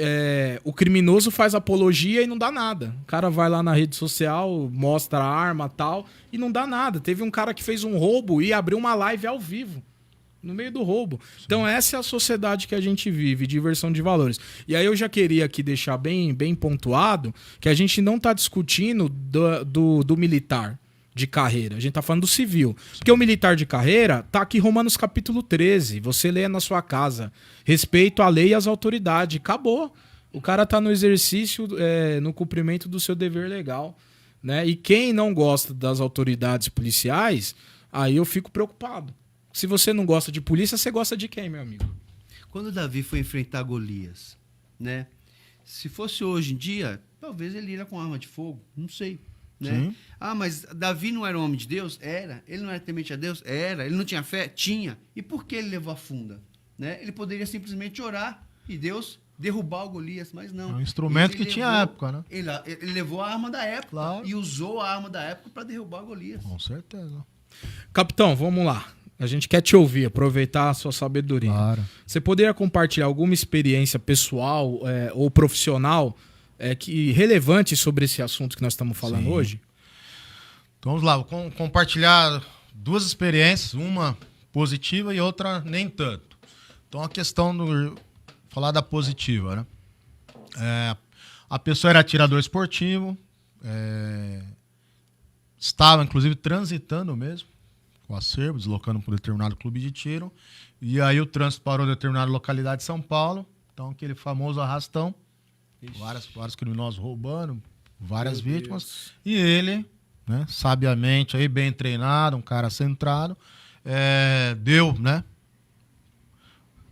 o criminoso faz apologia e não dá nada. O cara vai lá na rede social, mostra a arma e tal, e não dá nada. Teve um cara que fez um roubo e abriu uma live ao vivo, no meio do roubo. Sim. Então essa é a sociedade que a gente vive, diversão de valores. E aí eu já queria aqui deixar bem pontuado que a gente não está discutindo do militar de carreira. A gente tá falando do civil. Porque o militar de carreira tá aqui Romanos capítulo 13. Você lê na sua casa. Respeito à lei e às autoridades. Acabou. O cara tá no exercício, no cumprimento do seu dever legal. Né? E quem não gosta das autoridades policiais, aí eu fico preocupado. Se você não gosta de polícia, você gosta de quem, meu amigo? Quando Davi foi enfrentar Golias, né? Se fosse hoje em dia, talvez ele iria com arma de fogo. Não sei. Né? Ah, mas Davi não era um homem de Deus? Era. Ele não era temente a Deus? Era. Ele não tinha fé? Tinha. E por que ele levou a funda? Né? Ele poderia simplesmente orar e Deus derrubar o Golias, mas não. É um instrumento que tinha a época, né? Ele levou a arma da época, claro, e usou a arma da época para derrubar o Golias. Com certeza. Capitão, vamos lá. A gente quer te ouvir, aproveitar a sua sabedoria. Claro. Você poderia compartilhar alguma experiência pessoal ou profissional relevante sobre esse assunto que nós estamos falando hoje? Então vamos lá, vou compartilhar 2 experiências, uma positiva e outra nem tanto. Então a questão falar da positiva, né? A pessoa era atirador esportivo, estava inclusive transitando mesmo com o acervo, deslocando para um determinado clube de tiro, e aí o trânsito parou em determinada localidade de São Paulo, então aquele famoso arrastão. Vários criminosos roubando, várias vítimas. Deus. E ele, né, sabiamente, aí, bem treinado, um cara centrado, deu, né?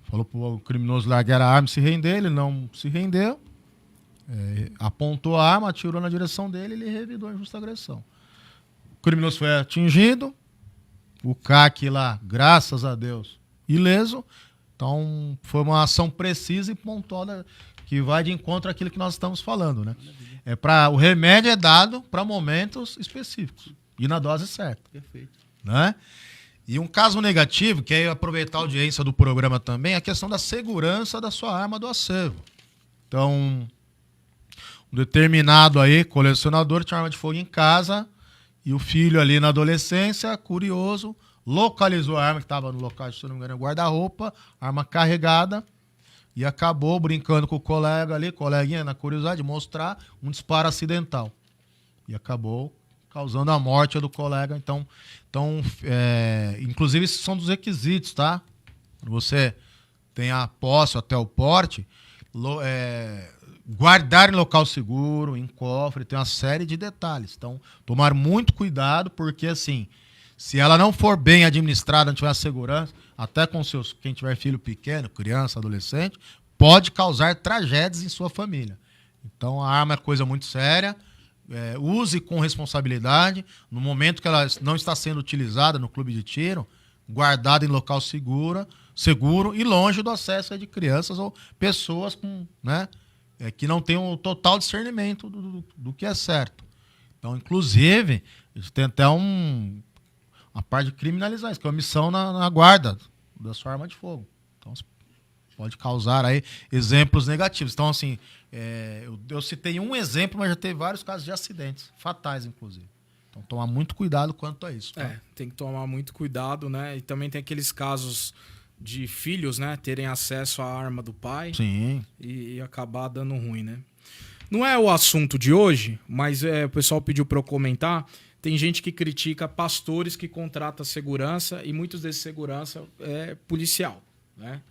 Falou pro criminoso largar a arma e se render, ele não se rendeu. Apontou a arma, atirou na direção dele e ele revidou a injusta agressão. O criminoso foi atingido, o CAC lá, graças a Deus, ileso. Então, foi uma ação precisa e pontuada que vai de encontro àquilo que nós estamos falando, né? O remédio é dado para momentos específicos e na dose certa. Perfeito. Né? E um caso negativo, que é aproveitar a audiência do programa também, é a questão da segurança da sua arma do acervo. Então, um determinado aí, colecionador, tinha arma de fogo em casa e o filho ali na adolescência, curioso, localizou a arma que estava no local, se não me engano, guarda-roupa, arma carregada, e acabou brincando com o colega ali, coleguinha, na curiosidade de mostrar um disparo acidental. E acabou causando a morte do colega. Então, inclusive, esses são dos requisitos, tá? Você tem a posse até o porte, guardar em local seguro, em cofre, tem uma série de detalhes. Então, tomar muito cuidado, porque assim, se ela não for bem administrada, não tiver segurança, até com quem tiver filho pequeno, criança, adolescente, pode causar tragédias em sua família. Então, a arma é coisa muito séria. Use com responsabilidade. No momento que ela não está sendo utilizada no clube de tiro, guardada em local seguro e longe do acesso de crianças ou pessoas que não têm o total discernimento do que é certo. Então, inclusive, a gente tem até a parte de criminalizar isso, que é a omissão na guarda da sua arma de fogo. Então, pode causar aí exemplos negativos. Então, assim, eu citei um exemplo, mas já teve vários casos de acidentes, fatais, inclusive. Então, tomar muito cuidado quanto a isso. Tá? Tem que tomar muito cuidado, né? E também tem aqueles casos de filhos, né, terem acesso à arma do pai. Sim. E acabar dando ruim, né? Não é o assunto de hoje, mas o pessoal pediu para eu comentar. Tem gente que critica pastores que contratam segurança e muitos desses segurança é policial, né?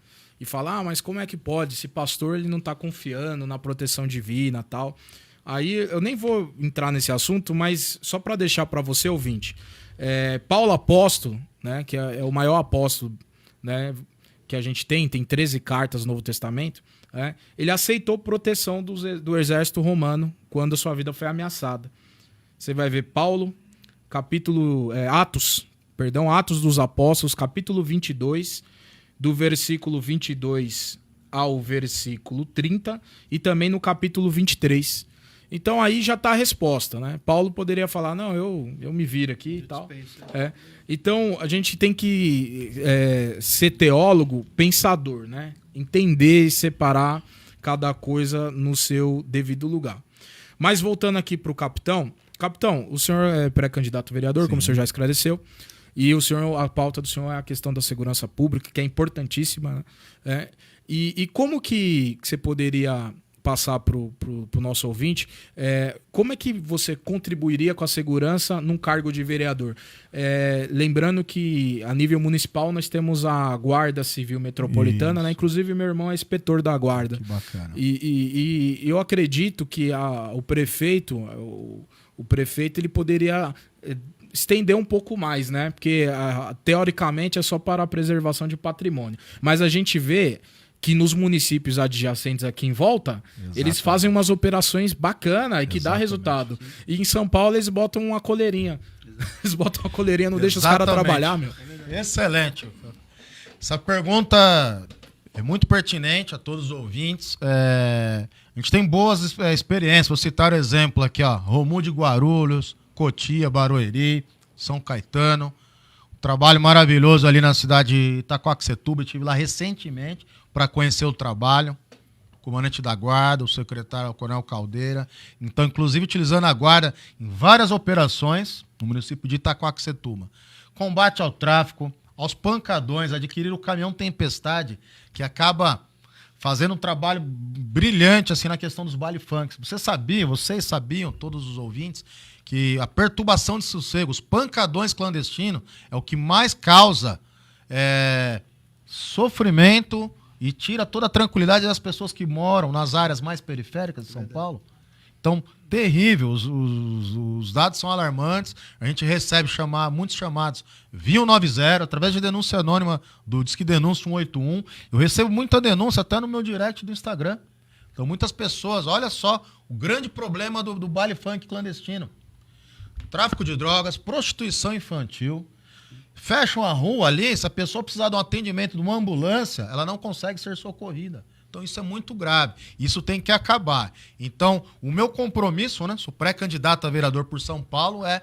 E fala, mas como é que pode? Esse pastor ele não está confiando na proteção divina e tal. Aí eu nem vou entrar nesse assunto, mas só para deixar para você, ouvinte. Paulo Apóstolo, né, que é o maior apóstolo, né, que a gente tem 13 cartas no Novo Testamento, ele aceitou proteção do exército romano quando a sua vida foi ameaçada. Você vai ver Paulo, Atos dos Apóstolos, capítulo 22, do versículo 22 ao versículo 30, e também no capítulo 23. Então aí já está a resposta, né? Paulo poderia falar, não, eu me viro aqui e tal. Então a gente tem que ser teólogo, pensador, né? Entender e separar cada coisa no seu devido lugar. Mas voltando aqui para o capitão. Capitão, o senhor é pré-candidato vereador, sim, como o senhor já esclareceu. E a pauta do senhor é a questão da segurança pública, que é importantíssima. Né? E como que você poderia passar para o nosso ouvinte, como é que você contribuiria com a segurança num cargo de vereador? Lembrando que a nível municipal nós temos a Guarda Civil Metropolitana, né? Inclusive meu irmão é inspetor da Guarda. Que bacana. E eu acredito que o prefeito ele poderia estender um pouco mais, né? Porque teoricamente é só para a preservação de patrimônio. Mas a gente vê que nos municípios adjacentes aqui em volta, exatamente, eles fazem umas operações bacanas e que dá resultado. E em São Paulo eles botam uma coleirinha. Eles botam uma coleirinha, não deixam os caras trabalhar, meu. Excelente. Essa pergunta é muito pertinente a todos os ouvintes. A gente tem boas experiências. Vou citar o exemplo aqui, ó. Romulo de Guarulhos, Cotia, Barueri, São Caetano. Um trabalho maravilhoso ali na cidade de Itacoaxetuba. Eu estive lá recentemente para conhecer o trabalho. O comandante da Guarda, o secretário, o Coronel Caldeira. Então, inclusive, utilizando a Guarda em várias operações no município de Itacoaxetuba. Combate ao tráfico, aos pancadões, adquirir o caminhão Tempestade, que acaba fazendo um trabalho brilhante assim na questão dos baile funks. Vocês sabiam, todos os ouvintes, que a perturbação de sossego, os pancadões clandestinos, é o que mais causa sofrimento e tira toda a tranquilidade das pessoas que moram nas áreas mais periféricas de São Paulo. Então, terrível, os dados são alarmantes, a gente recebe muitos chamados via 190, através de denúncia anônima do Disque Denúncia 181, eu recebo muita denúncia até no meu direct do Instagram. Então, muitas pessoas, olha só, o grande problema do baile funk clandestino. Tráfico de drogas, prostituição infantil, fecham a rua ali, se a pessoa precisar de um atendimento de uma ambulância, ela não consegue ser socorrida. Então isso é muito grave. Isso tem que acabar. Então, o meu compromisso, né, sou pré-candidato a vereador por São Paulo, é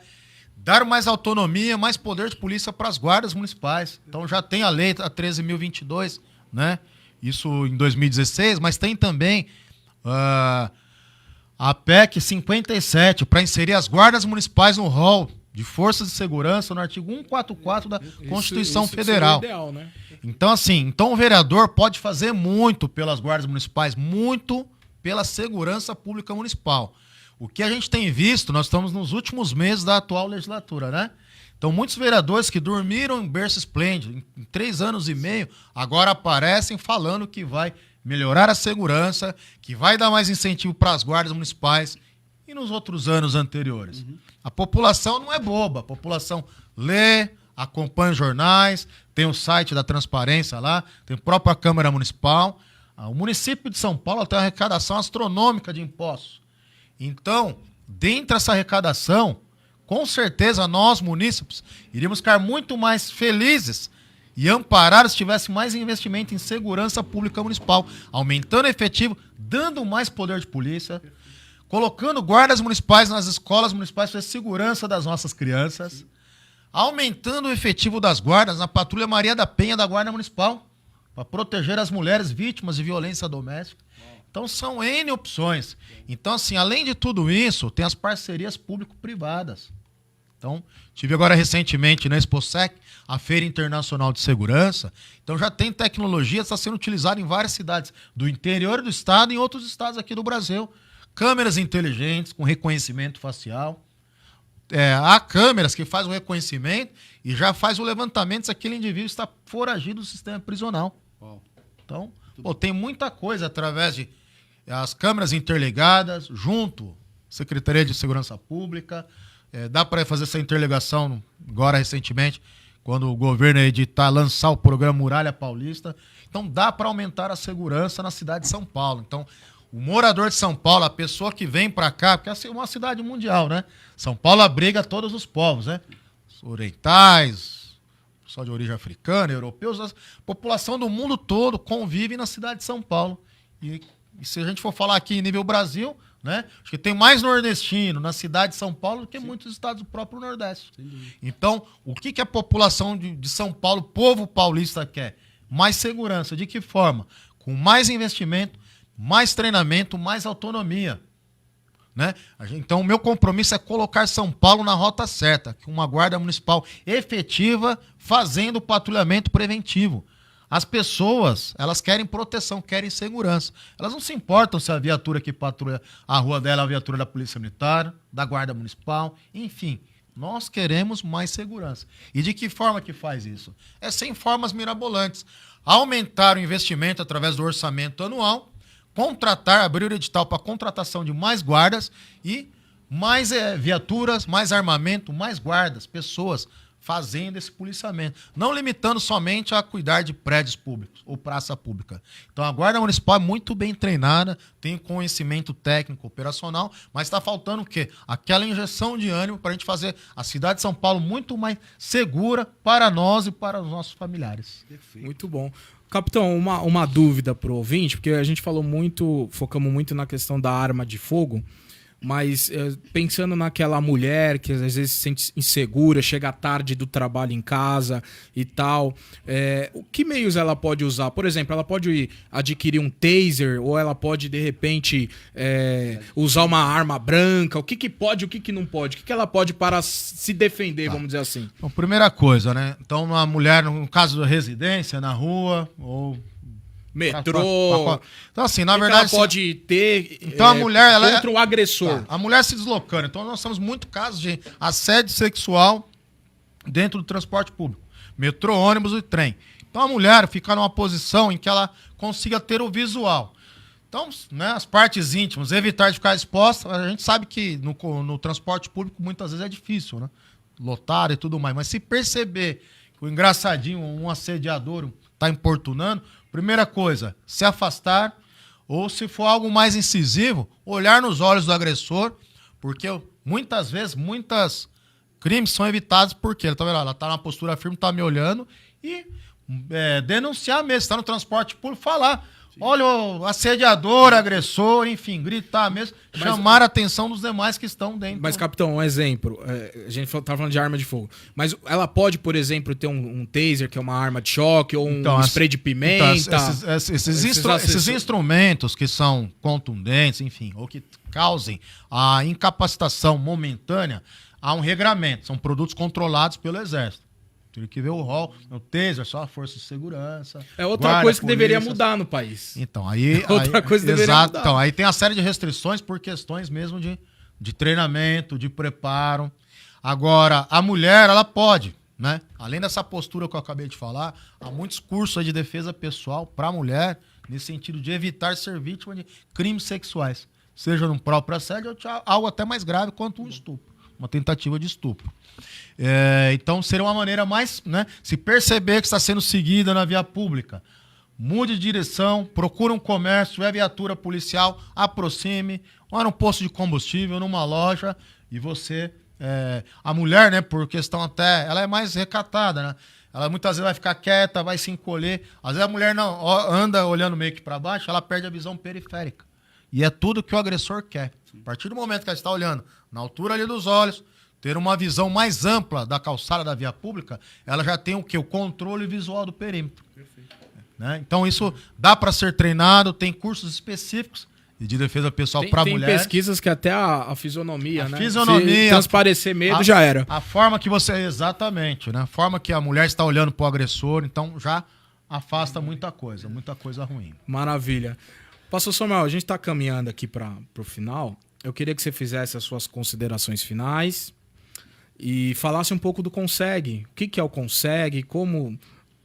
dar mais autonomia, mais poder de polícia para as guardas municipais. Então já tem a lei, a 13.022, né? Isso em 2016, mas tem também a PEC 57 para inserir as guardas municipais no rol de forças de segurança no artigo 144 da Constituição Federal. Seria ideal, né? Então, assim, o vereador pode fazer muito pelas guardas municipais, muito pela segurança pública municipal. O que a gente tem visto, nós estamos nos últimos meses da atual legislatura, né? Então, muitos vereadores que dormiram em berço esplêndido, em 3 anos e meio, agora aparecem falando que vai melhorar a segurança, que vai dar mais incentivo para as guardas municipais e nos outros anos anteriores. A população não é boba, a população lê, acompanha os jornais, tem o site da transparência lá, tem a própria Câmara Municipal. O município de São Paulo tem uma arrecadação astronômica de impostos. Então, dentro dessa arrecadação, com certeza nós, munícipes, iríamos ficar muito mais felizes e amparados se tivesse mais investimento em segurança pública municipal, aumentando o efetivo, dando mais poder de polícia, colocando guardas municipais nas escolas municipais para a segurança das nossas crianças, aumentando o efetivo das guardas na Patrulha Maria da Penha da Guarda Municipal, para proteger as mulheres vítimas de violência doméstica. Então são N opções. Então, assim, além de tudo isso, tem as parcerias público-privadas. Então, tive agora recentemente na Exposec, a Feira Internacional de Segurança. Então já tem tecnologia, está sendo utilizada em várias cidades do interior do estado e em outros estados aqui do Brasil. Câmeras inteligentes com reconhecimento facial. Há câmeras que fazem o reconhecimento e já faz o levantamento se aquele indivíduo está foragido do sistema prisional. Então, tem muita coisa através de as câmeras interligadas, junto à Secretaria de Segurança Pública. Dá para fazer essa interligação agora recentemente, quando o governo editar, lançar o programa Muralha Paulista. Então dá para aumentar a segurança na cidade de São Paulo. Então, o morador de São Paulo, a pessoa que vem para cá, porque é uma cidade mundial, né? São Paulo abriga todos os povos, né? Os orientais, pessoal de origem africana, europeus, a população do mundo todo convive na cidade de São Paulo. E se a gente for falar aqui em nível Brasil, né? Acho que tem mais nordestino na cidade de São Paulo do que muitos estados do próprio Nordeste. Então, o que a população de São Paulo, o povo paulista quer? Mais segurança. De que forma? Com mais investimento, mais treinamento, mais autonomia. Né? Então, o meu compromisso é colocar São Paulo na rota certa, com uma guarda municipal efetiva, fazendo patrulhamento preventivo. As pessoas, elas querem proteção, querem segurança. Elas não se importam se a viatura que patrulha a rua dela é a viatura da Polícia Militar, da Guarda Municipal, enfim. Nós queremos mais segurança. E de que forma que faz isso? É sem formas mirabolantes. Aumentar o investimento através do orçamento anual, abrir o edital para contratação de mais guardas e mais viaturas, mais armamento, mais guardas, pessoas fazendo esse policiamento. Não limitando somente a cuidar de prédios públicos ou praça pública. Então a Guarda Municipal é muito bem treinada, tem conhecimento técnico operacional, mas está faltando o quê? Aquela injeção de ânimo para a gente fazer a cidade de São Paulo muito mais segura para nós e para os nossos familiares. Perfeito. Muito bom. Capitão, uma dúvida para o ouvinte, porque a gente focamos muito na questão da arma de fogo, mas pensando naquela mulher que às vezes se sente insegura, chega tarde do trabalho em casa e tal, que meios ela pode usar? Por exemplo, ela pode adquirir um taser ou ela pode, de repente, usar uma arma branca? O que pode e o que não pode? O que ela pode para se defender, vamos dizer assim? Então, primeira coisa, né? Então, uma mulher, no caso da residência, na rua ou metrô. Então, assim, na verdade. Ela pode ter então, a mulher, contra o agressor. A mulher se deslocando. Então, nós temos muitos casos de assédio sexual dentro do transporte público: metrô, ônibus e trem. Então, a mulher fica numa posição em que ela consiga ter o visual. Então, né, as partes íntimas, evitar de ficar exposta. A gente sabe que no transporte público muitas vezes é difícil, né? Lotado e tudo mais. Mas se perceber que o engraçadinho, um assediador está importunando, primeira coisa, se afastar, ou se for algo mais incisivo, olhar nos olhos do agressor, porque muitas vezes, muitos crimes são evitados porque ela está numa postura firme, está me olhando, e denunciar mesmo, está no transporte público, falar: Olha o assediador, agressor, enfim, gritar mesmo, chamar a atenção dos demais que estão dentro. Mas, capitão, um exemplo. A gente tá falando de arma de fogo. Mas ela pode, por exemplo, ter um taser, que é uma arma de choque, ou um spray de pimenta. Então, esses instrumentos que são contundentes, enfim, ou que causem a incapacitação momentânea, há um regramento. São produtos controlados pelo Exército. Tem que ver o rol. O taser, só a força de segurança. É outra coisa que deveria mudar no país. Então, aí... Outra coisa deveria mudar. Então, aí tem uma série de restrições por questões mesmo de treinamento, de preparo. Agora, a mulher, ela pode, né? Além dessa postura que eu acabei de falar, há muitos cursos aí de defesa pessoal para a mulher, nesse sentido de evitar ser vítima de crimes sexuais. Seja num próprio assédio ou algo até mais grave quanto um estupro. Uma tentativa de estupro. Então, seria uma maneira mais, né? Se perceber que está sendo seguida na via pública, mude de direção, procure um comércio, é viatura policial, aproxime, ou num posto de combustível, numa loja, e você... a mulher, né, por questão até... Ela é mais recatada, né? Ela muitas vezes vai ficar quieta, vai se encolher. Às vezes a mulher não anda olhando meio que para baixo, ela perde a visão periférica. E é tudo que o agressor quer. A partir do momento que ela está olhando na altura ali dos olhos, ter uma visão mais ampla da calçada da via pública, ela já tem o quê? O controle visual do perímetro. Perfeito. Né? Então isso dá para ser treinado, tem cursos específicos de defesa pessoal para mulher. Tem pesquisas que até a fisionomia, né? Fisionomia, se transparecer medo, já era. A forma que você... Exatamente, né? A forma que a mulher está olhando para o agressor, então já afasta muita coisa ruim. Maravilha. Pastor Samuel, a gente está caminhando aqui para o final. Eu queria que você fizesse as suas considerações finais e falasse um pouco do Conseg. O que é o Conseg? Como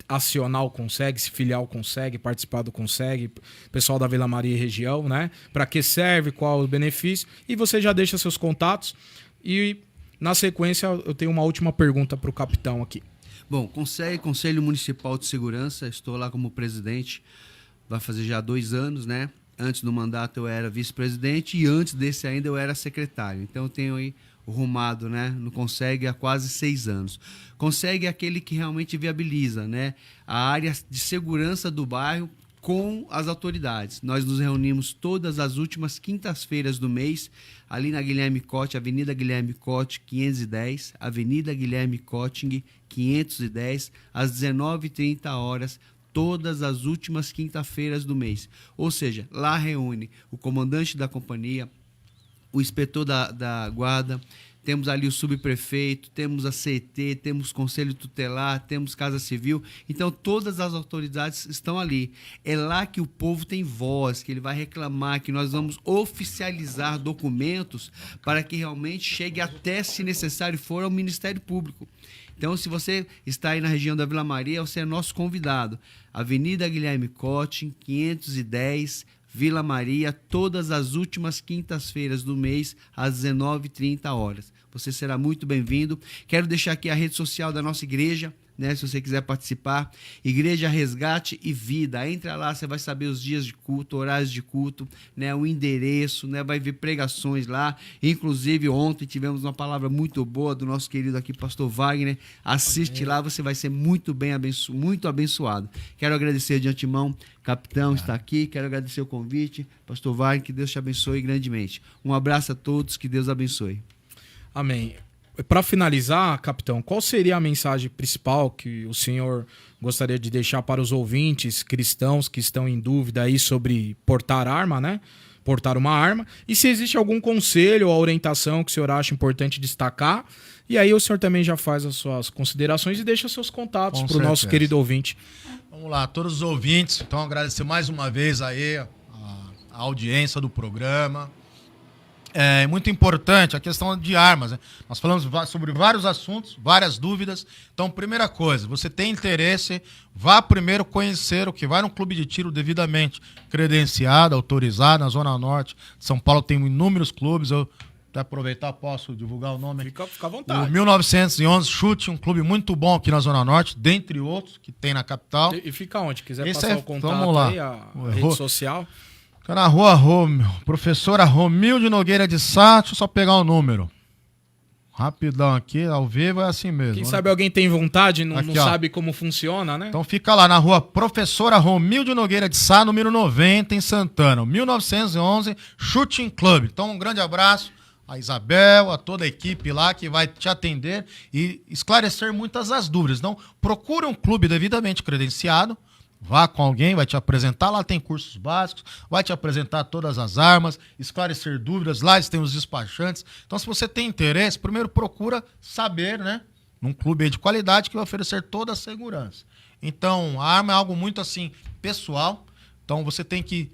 acionar o Conseg, se filiar ao Conseg, participar do Conseg, pessoal da Vila Maria e região, né? Para que serve, qual o benefício? E você já deixa seus contatos. E na sequência eu tenho uma última pergunta para o capitão aqui. Bom, Conseg, Conselho Municipal de Segurança, estou lá como presidente. Vai fazer já 2 anos, né? Antes do mandato eu era vice-presidente e antes desse ainda eu era secretário. Então eu tenho aí rumado, né, no Conseg há quase 6 anos. Conseg é aquele que realmente viabiliza, né, a área de segurança do bairro com as autoridades. Nós nos reunimos todas as últimas quintas-feiras do mês, ali na Guilherme Cote, Avenida Guilherme Cote, 510, Avenida Guilherme Cotting, 510, às 19h30, todas as últimas quinta-feiras do mês. Ou seja, lá reúne o comandante da companhia, o inspetor da guarda, temos ali o subprefeito, temos a CET, temos conselho tutelar, temos Casa Civil. Então, todas as autoridades estão ali. É lá que o povo tem voz, que ele vai reclamar, que nós vamos oficializar documentos para que realmente chegue até, se necessário for, ao Ministério Público. Então, se você está aí na região da Vila Maria, você é nosso convidado. Avenida Guilherme Cote, 510, Vila Maria, todas as últimas quintas-feiras do mês, às 19h30. Você será muito bem-vindo. Quero deixar aqui a rede social da nossa igreja, né, se você quiser participar, Igreja Resgate e Vida. Entra lá, você vai saber os dias de culto, horários de culto, né, o endereço, né, vai ver pregações lá. Inclusive, ontem tivemos uma palavra muito boa do nosso querido aqui, pastor Wagner. Assiste lá, você vai ser muito bem muito abençoado. Quero agradecer de antemão, capitão está aqui, quero agradecer o convite, pastor Wagner, que Deus te abençoe grandemente. Um abraço a todos, que Deus abençoe. Amém. Para finalizar, capitão, qual seria a mensagem principal que o senhor gostaria de deixar para os ouvintes cristãos que estão em dúvida aí sobre portar arma, né? Portar uma arma. E se existe algum conselho ou orientação que o senhor acha importante destacar. E aí o senhor também já faz as suas considerações e deixa seus contatos para o nosso querido ouvinte. Vamos lá, todos os ouvintes. Então, agradecer mais uma vez aí a audiência do programa. É muito importante a questão de armas, né? Nós falamos sobre vários assuntos, várias dúvidas. Então, primeira coisa, você tem interesse, vá primeiro conhecer o que vai num clube de tiro devidamente credenciado, autorizado. Na Zona Norte de São Paulo tem inúmeros clubes. Eu, para aproveitar, posso divulgar o nome? Fica à vontade. O 1911 Chute, um clube muito bom aqui na Zona Norte, dentre outros que tem na capital. E fica onde? Quiser Esse passar o contato vamos lá. Aí, a rede social. Fica na rua professora Romilde Nogueira de Sá, deixa eu só pegar o número. Rapidão aqui, ao vivo é assim mesmo. Quem né? sabe alguém tem vontade, não Aqui, ó. sabe como funciona, né? Então fica lá na rua Professora Romilde Nogueira de Sá, número 90, em Santana, 1911, Shooting Club. Então um grande abraço a Isabel, a toda a equipe lá que vai te atender e esclarecer muitas das dúvidas. Então procure um clube devidamente credenciado, vá com alguém, vai te apresentar, lá tem cursos básicos, vai te apresentar todas as armas, esclarecer dúvidas, lá tem os despachantes. Então se você tem interesse, primeiro procura saber, né? Num clube aí de qualidade que vai oferecer toda a segurança. Então, a arma é algo muito assim, pessoal. Então você tem que,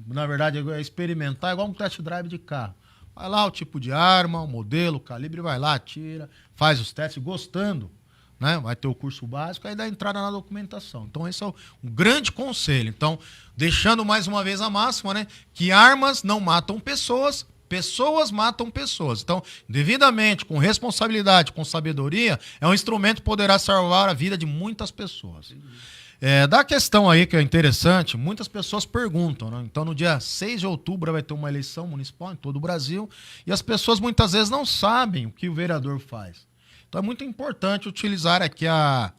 na verdade, experimentar igual um test drive de carro. Vai lá o tipo de arma, o modelo, o calibre, vai lá, atira, faz os testes, gostando, né? Vai ter o curso básico, aí dá entrada na documentação. Então esse é um grande conselho. Então, deixando mais uma vez a máxima, né? Que armas não matam pessoas, pessoas matam pessoas. Então, devidamente, com responsabilidade, com sabedoria, é um instrumento que poderá salvar a vida de muitas pessoas. Da questão aí que é interessante, muitas pessoas perguntam, né? Então no dia 6 de outubro vai ter uma eleição municipal em todo o Brasil e as pessoas muitas vezes não sabem o que o vereador faz. Então é muito importante utilizar aqui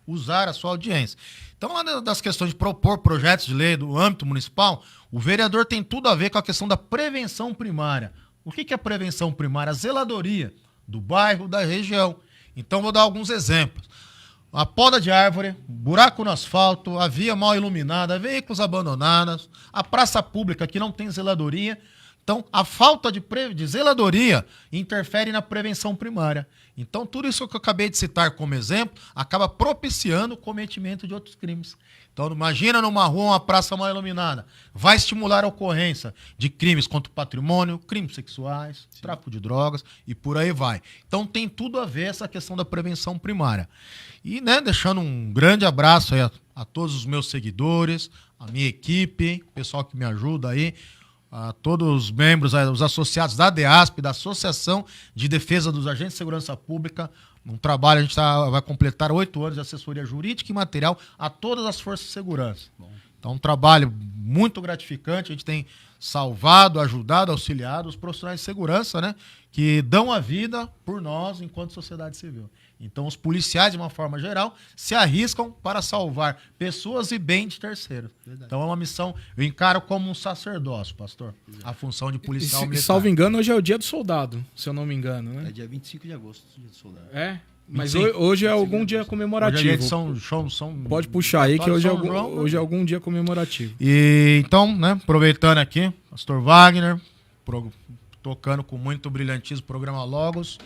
usar a sua audiência. Então lá das questões de propor projetos de lei do âmbito municipal, o vereador tem tudo a ver com a questão da prevenção primária. O que é prevenção primária? A zeladoria do bairro, da região. Então vou dar alguns exemplos. A poda de árvore, buraco no asfalto, a via mal iluminada, veículos abandonados, a praça pública que não tem zeladoria. Então, a falta de zeladoria interfere na prevenção primária. Então, tudo isso que eu acabei de citar como exemplo acaba propiciando o cometimento de outros crimes. Então, imagina numa rua uma praça mal iluminada. Vai estimular a ocorrência de crimes contra o patrimônio, crimes sexuais, tráfico de drogas e por aí vai. Então, tem tudo a ver essa questão da prevenção primária. E, né, deixando um grande abraço aí a todos os meus seguidores, a minha equipe, o pessoal que me ajuda aí, a todos os membros, os associados da DEASP, da Associação de Defesa dos Agentes de Segurança Pública. Um trabalho, a gente vai completar 8 anos de assessoria jurídica e material a todas as forças de segurança. Então, um trabalho muito gratificante. A gente tem salvado, ajudado, auxiliado os profissionais de segurança, né, que dão a vida por nós enquanto sociedade civil. Então, os policiais, de uma forma geral, se arriscam para salvar pessoas e bem de terceiros. Verdade. Então, é uma missão, eu encaro como um sacerdócio, pastor, a função de policial militar. Salvo engano, hoje é o dia do soldado, se eu não me engano, né? É dia 25 de agosto, dia do soldado. É? Mas hoje é algum dia comemorativo. Hoje é São Pode puxar aí que hoje é algum dia comemorativo. E então, né, aproveitando aqui, pastor Wagner, tocando com muito brilhantismo o programa Logos,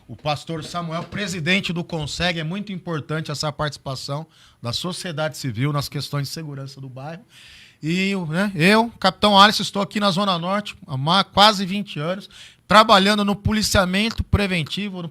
o pastor Samuel, presidente do CONSEG, é muito importante essa participação da sociedade civil nas questões de segurança do bairro. E né, eu, capitão Alisson, estou aqui na Zona Norte há quase 20 anos, trabalhando no policiamento preventivo, no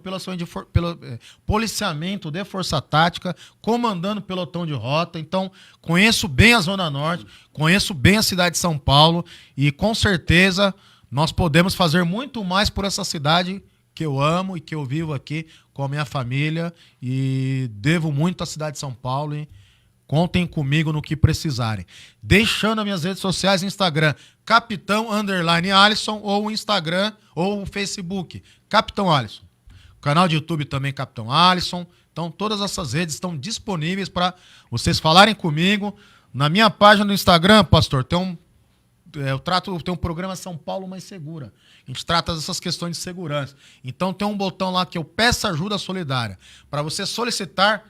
policiamento de força tática, comandando pelotão de rota. Então, conheço bem a Zona Norte, conheço bem a cidade de São Paulo e, com certeza, nós podemos fazer muito mais por essa cidade que eu amo e que eu vivo aqui com a minha família e devo muito à cidade de São Paulo e contem comigo no que precisarem. Deixando as minhas redes sociais, Instagram, Capitão_Alisson, ou o Instagram ou o Facebook, Capitão Alisson. O canal de YouTube também, Capitão Alisson. Então, todas essas redes estão disponíveis para vocês falarem comigo. Na minha página do Instagram, pastor, tem um programa São Paulo Mais Segura. A gente trata dessas questões de segurança. Então tem um botão lá que eu peço ajuda solidária para você solicitar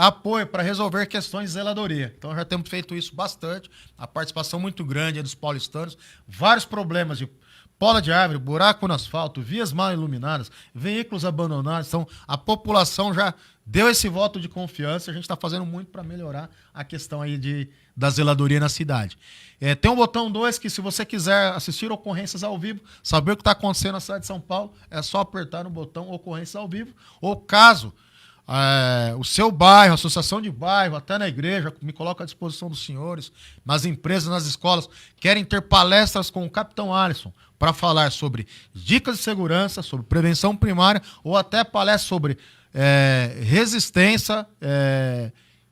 apoio para resolver questões de zeladoria. Então já temos feito isso bastante. A participação muito grande é dos paulistanos. Vários problemas de poda de árvore, buraco no asfalto, vias mal iluminadas, veículos abandonados. Então a população já deu esse voto de confiança. A gente está fazendo muito para melhorar a questão aí da zeladoria na cidade. Tem um botão 2 que, se você quiser assistir ocorrências ao vivo, saber o que está acontecendo na cidade de São Paulo, é só apertar no botão ocorrências ao vivo. Ou caso o seu bairro, a associação de bairro, até na igreja, me coloca à disposição dos senhores, nas empresas, nas escolas, querem ter palestras com o Capitão Alisson para falar sobre dicas de segurança, sobre prevenção primária, ou até palestras sobre resistência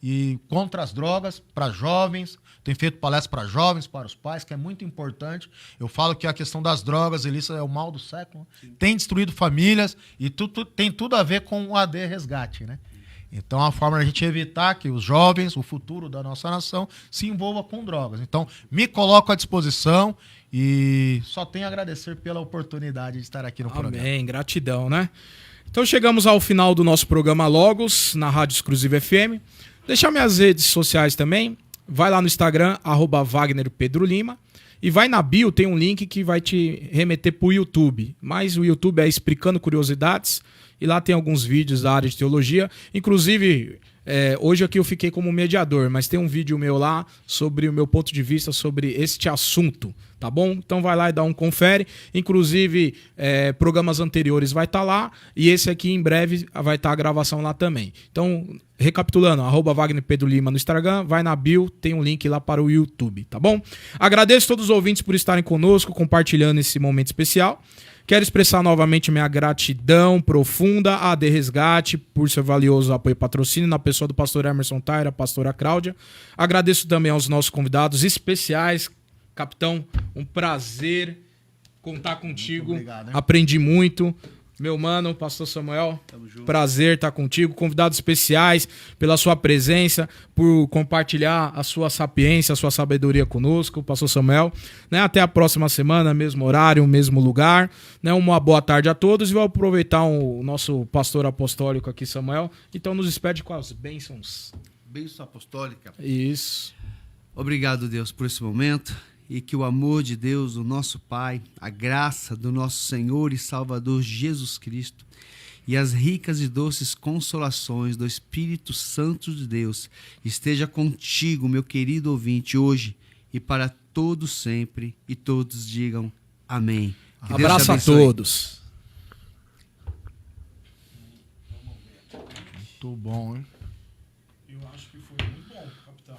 e contra as drogas, para jovens. Tem feito palestra para jovens, para os pais, que é muito importante. Eu falo que a questão das drogas ilícitas é o mal do século. Tem destruído famílias e tem tudo a ver com o AD Resgate, né? Então, a forma de a gente evitar que os jovens, o futuro da nossa nação, se envolva com drogas. Então, me coloco à disposição e só tenho a agradecer pela oportunidade de estar aqui no programa. Amém, gratidão, né? Então chegamos ao final do nosso programa Logos, na Rádio Exclusiva FM. Deixar minhas redes sociais também. Vai lá no Instagram, @WagnerPedroLima. E vai na bio, tem um link que vai te remeter pro YouTube. Mas o YouTube é Explicando Curiosidades. E lá tem alguns vídeos da área de teologia. Inclusive, hoje aqui eu fiquei como mediador, mas tem um vídeo meu lá sobre o meu ponto de vista sobre este assunto, tá bom? Então vai lá e dá um confere. Inclusive, programas anteriores vai estar lá. E esse aqui, em breve, vai estar a gravação lá também. Então, recapitulando, @WagnerPedroLima no Instagram, vai na bio, tem um link lá para o YouTube, tá bom? Agradeço a todos os ouvintes por estarem conosco, compartilhando esse momento especial. Quero expressar novamente minha gratidão profunda à AD Resgate por seu valioso apoio e patrocínio na pessoa do pastor Emerson Taira, a pastora Cláudia. Agradeço também aos nossos convidados especiais. Capitão, um prazer contar contigo. Muito obrigado, hein? Aprendi muito. Meu mano, pastor Samuel, prazer estar contigo. Convidados especiais pela sua presença, por compartilhar a sua sapiência, a sua sabedoria conosco, pastor Samuel. Né? Até a próxima semana, mesmo horário, mesmo lugar. Né? Uma boa tarde a todos e vou aproveitar o nosso pastor apostólico aqui, Samuel. Então nos despede com as bênçãos. Bênção apostólica. Isso. Obrigado, Deus, por esse momento. E que o amor de Deus, o nosso Pai, a graça do nosso Senhor e Salvador Jesus Cristo e as ricas e doces consolações do Espírito Santo de Deus esteja contigo, meu querido ouvinte, hoje e para todos sempre. E todos digam amém. Que Deus te Abraço a abençoe. todos. Muito bom, hein? Eu acho que foi muito bom, capitão.